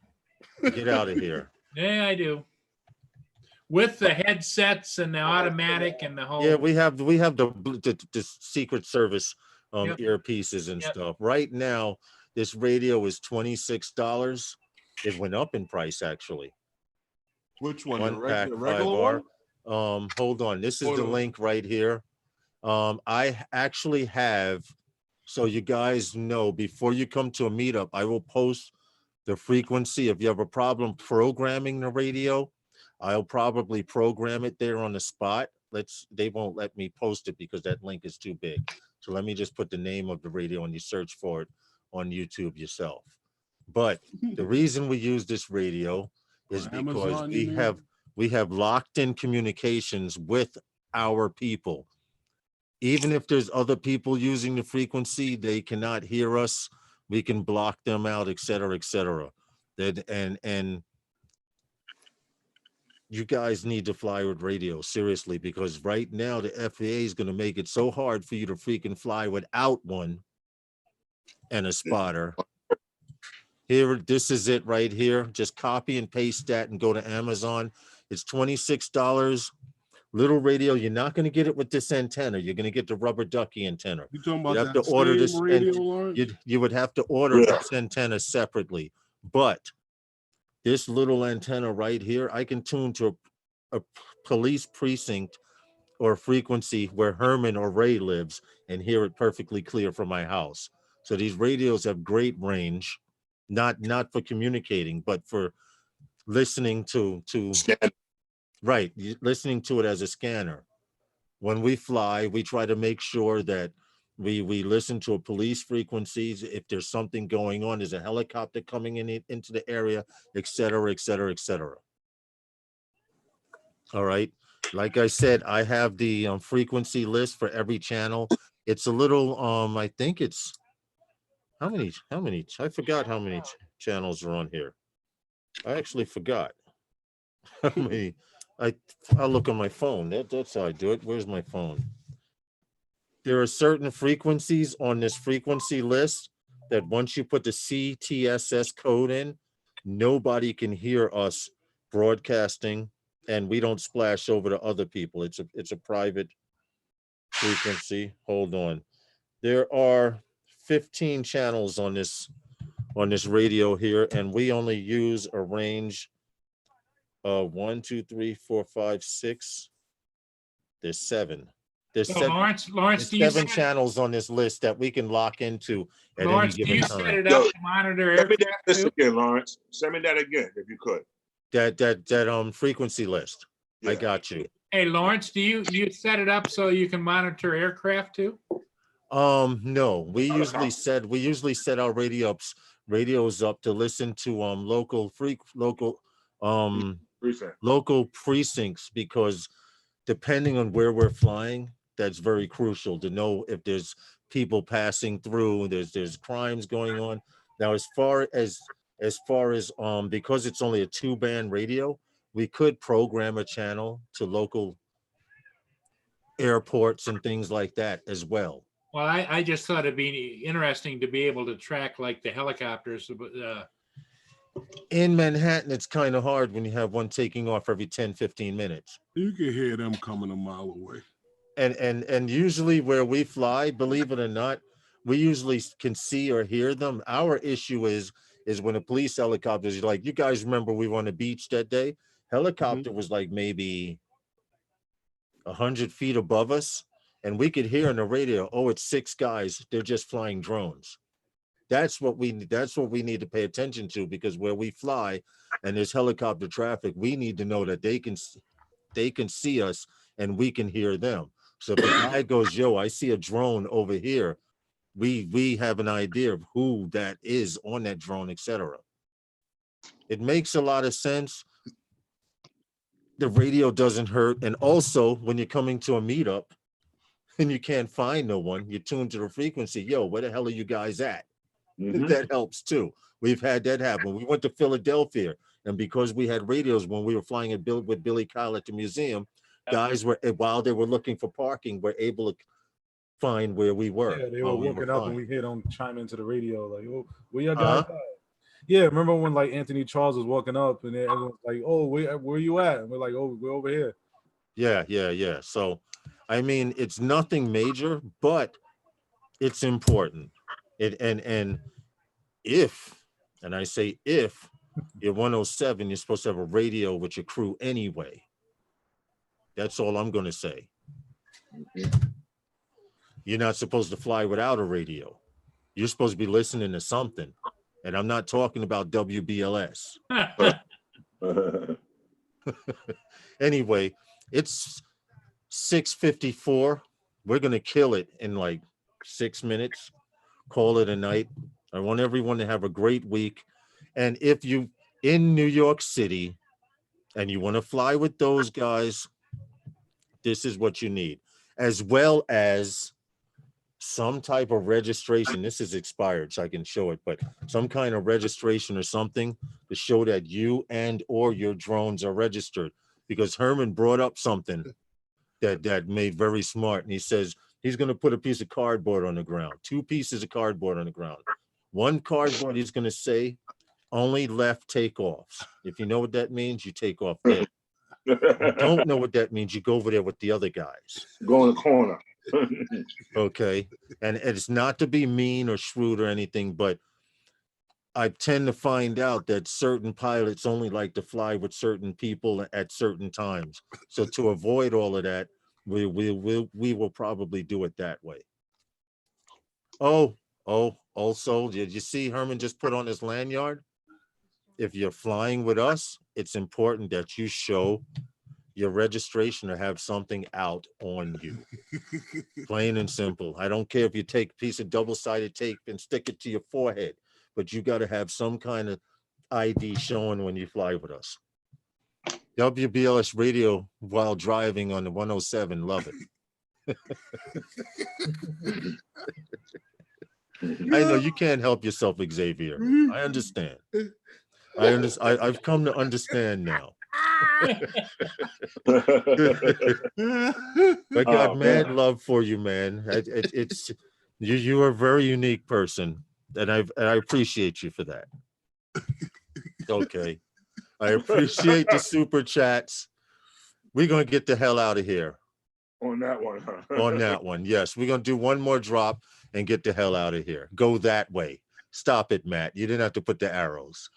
Get out of here. Yeah, I do. With the headsets and the automatic and the whole. Yeah, we have the Secret Service earpieces and stuff. Right now, this radio is $26. It went up in price actually. Which one? One the pack, regular 5R. one? Hold on. This is the link right here. I actually have, so you guys know, before you come to a meetup, I will post the frequency. If you have a problem programming the radio, I'll probably program it there on the spot. They won't let me post it because that link is too big. So let me just put the name of the radio and you search for it on YouTube yourself. But the reason we use this radio is because we have locked in communications with our people. Even if there's other people using the frequency, they cannot hear us. We can block them out, et cetera, et cetera. And you guys need to fly with radio, seriously, because right now the FAA is going to make it so hard for you to freaking fly without one and a spotter. Here, this is it right here. Just copy and paste that and go to Amazon. It's $26. Little radio. You're not going to get it with this antenna. You're going to get the rubber ducky antenna. You talking about you have to order this radio, you would have to order this antenna separately. But this little antenna right here, I can tune to a police precinct or frequency where Herman or Ray lives and hear it perfectly clear from my house. So these radios have great range, not for communicating, but for listening to right, listening to it as a scanner. When we fly, we try to make sure that we listen to a police frequencies. If there's something going on, there's a helicopter coming into the area, et cetera, et cetera, et cetera. All right. Like I said, I have the frequency list for every channel. It's a little, I think it's, how many, I forgot how many channels are on here. I actually forgot how many. I'll look on my phone. That's how I do it. Where's my phone? There are certain frequencies on this frequency list that once you put the CTSS code in, nobody can hear us broadcasting, and we don't splash over to other people. It's a private frequency. Hold on. There are 15 channels on this radio here, and we only use a range of 1, 2, 3, 4, 5, 6. There's 7. There's so seven, Lawrence, there's 7 channels on this list that we can lock into at Lawrence, any given time. set it up to monitor aircraft this again, Lawrence. Send me that again if you could. That frequency list. Yeah. I got you. Hey Lawrence, do you set it up so you can monitor aircraft too? No, we usually set our radios up to listen to local precincts, because depending on where we're flying, that's very crucial to know if there's people passing through, there's crimes going on. Now, as far as because it's only a 2-band radio, we could program a channel to local airports and things like that as well. Well, I just thought it'd be interesting to be able to track like the helicopters. In Manhattan, it's kind of hard when you have one taking off every 10, 15 minutes. You can hear them coming a mile away. And usually where we fly, believe it or not, we usually can see or hear them. Our issue is when a police helicopter is like, you guys remember we were on the beach that day? Helicopter was like maybe 100 feet above us, and we could hear on the radio, oh, it's 6 guys. They're just flying drones. That's what we need to pay attention to, because where we fly and there's helicopter traffic, we need to know that they can see us and we can hear them. So if the guy goes, yo, I see a drone over here, we have an idea of who that is on that drone, etc. It makes a lot of sense. The radio doesn't hurt. And also when you're coming to a meetup and you can't find no one, you tune to the frequency, yo, where the hell are you guys at? That helps too. We've had that happen. We went to Philadelphia, and because we had radios when we were flying with Billy Kyle at the museum, guys were, while they were looking for parking, were able to find where we were. Yeah, they were walking up and we hear them chime into the radio like, "Oh, where y'all guys at?" Yeah, remember when like Anthony Charles was walking up and everyone's like, "Oh, where you at?" And we're like, "Oh, we're over here." Yeah. So, I mean, it's nothing major, but it's important. And if, and I say if you're 107, you're supposed to have a radio with your crew anyway. That's all I'm going to say. You're not supposed to fly without a radio. You're supposed to be listening to something. And I'm not talking about WBLS. Anyway, it's 6:54. We're going to kill it in like 6 minutes. Call it a night. I want everyone to have a great week. And if you in New York City and you want to fly with those guys, this is what you need, as well as some type of registration. This is expired, so I can show it, but some kind of registration or something to show that you and or your drones are registered. Because Herman brought up something that made very smart, and he says he's going to put a piece of cardboard on the ground, 2 pieces of cardboard on the ground. One cardboard, he's going to say only left takeoffs. If you know what that means, you take off there. If you don't know what that means, you go over there with the other guys. Go in the corner. Okay. And it's not to be mean or shrewd or anything, but I tend to find out that certain pilots only like to fly with certain people at certain times. So to avoid all of that, we will probably do it that way. Also, did you see Herman just put on his lanyard? If you're flying with us, it's important that you show your registration or have something out on you. Plain and simple. I don't care if you take a piece of double-sided tape and stick it to your forehead, but you got to have some kind of ID showing when you fly with us. WBLS radio while driving on the 107, love it. I know you can't help yourself, Xavier. I understand. I've come to understand now. I got mad love for you, man. It's you are a very unique person, and I appreciate you for that. Okay, I appreciate the super chats. We're gonna get the hell out of here. On that one, huh? On that one, yes. We're gonna do one more drop and get the hell out of here. Go that way. Stop it, Matt. You didn't have to put the arrows.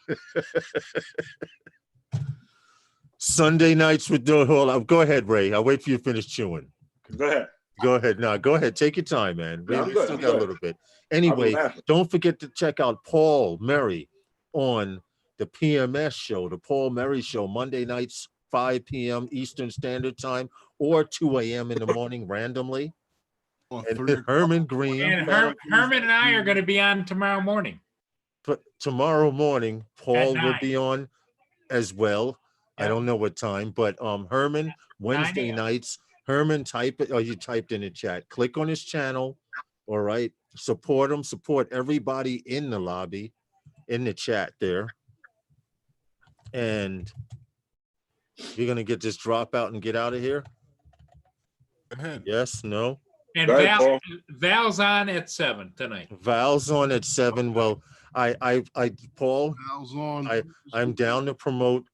Sunday nights with no hold up. Go ahead, Ray. I'll wait for you to finish chewing. Go ahead. Go ahead. No, go ahead. Take your time, man. We still got a little bit. I'm Anyway, laughing. don't forget to check out Paul Murray on the PMS show, the Paul Murray Show, Monday nights, 5 p.m. Eastern Standard Time or 2 a.m. in the morning randomly. And Herman Green. And Herman and I are going to be on tomorrow morning. But tomorrow morning, Paul will 9. be on as well. I don't know what time, but Herman, Wednesday 9 nights, Herman, type it, or you typed in the chat. Click on his channel, all right? Support him, support everybody in the lobby, in the chat there. And you're going to get this drop out and get out of here? Yes, no? And Val's on at 7 tonight. Val's on at 7. Well, Paul, Val's on. I'm down to promote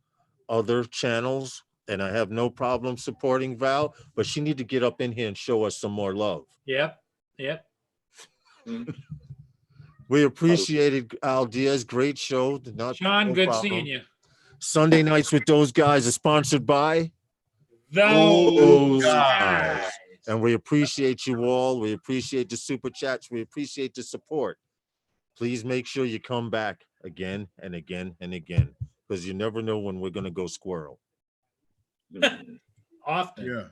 other channels, and I have no problem supporting Val, but she need to get up in here and show us some more love. Yep. We appreciated Al Diaz. Great show. Sean, good seeing you. Sunday nights with those guys are sponsored by those guys. And we appreciate you all. We appreciate the super chats. We appreciate the support. Please make sure you come back again and again and again, because you never know when we're going to go squirrel. Often. Yeah.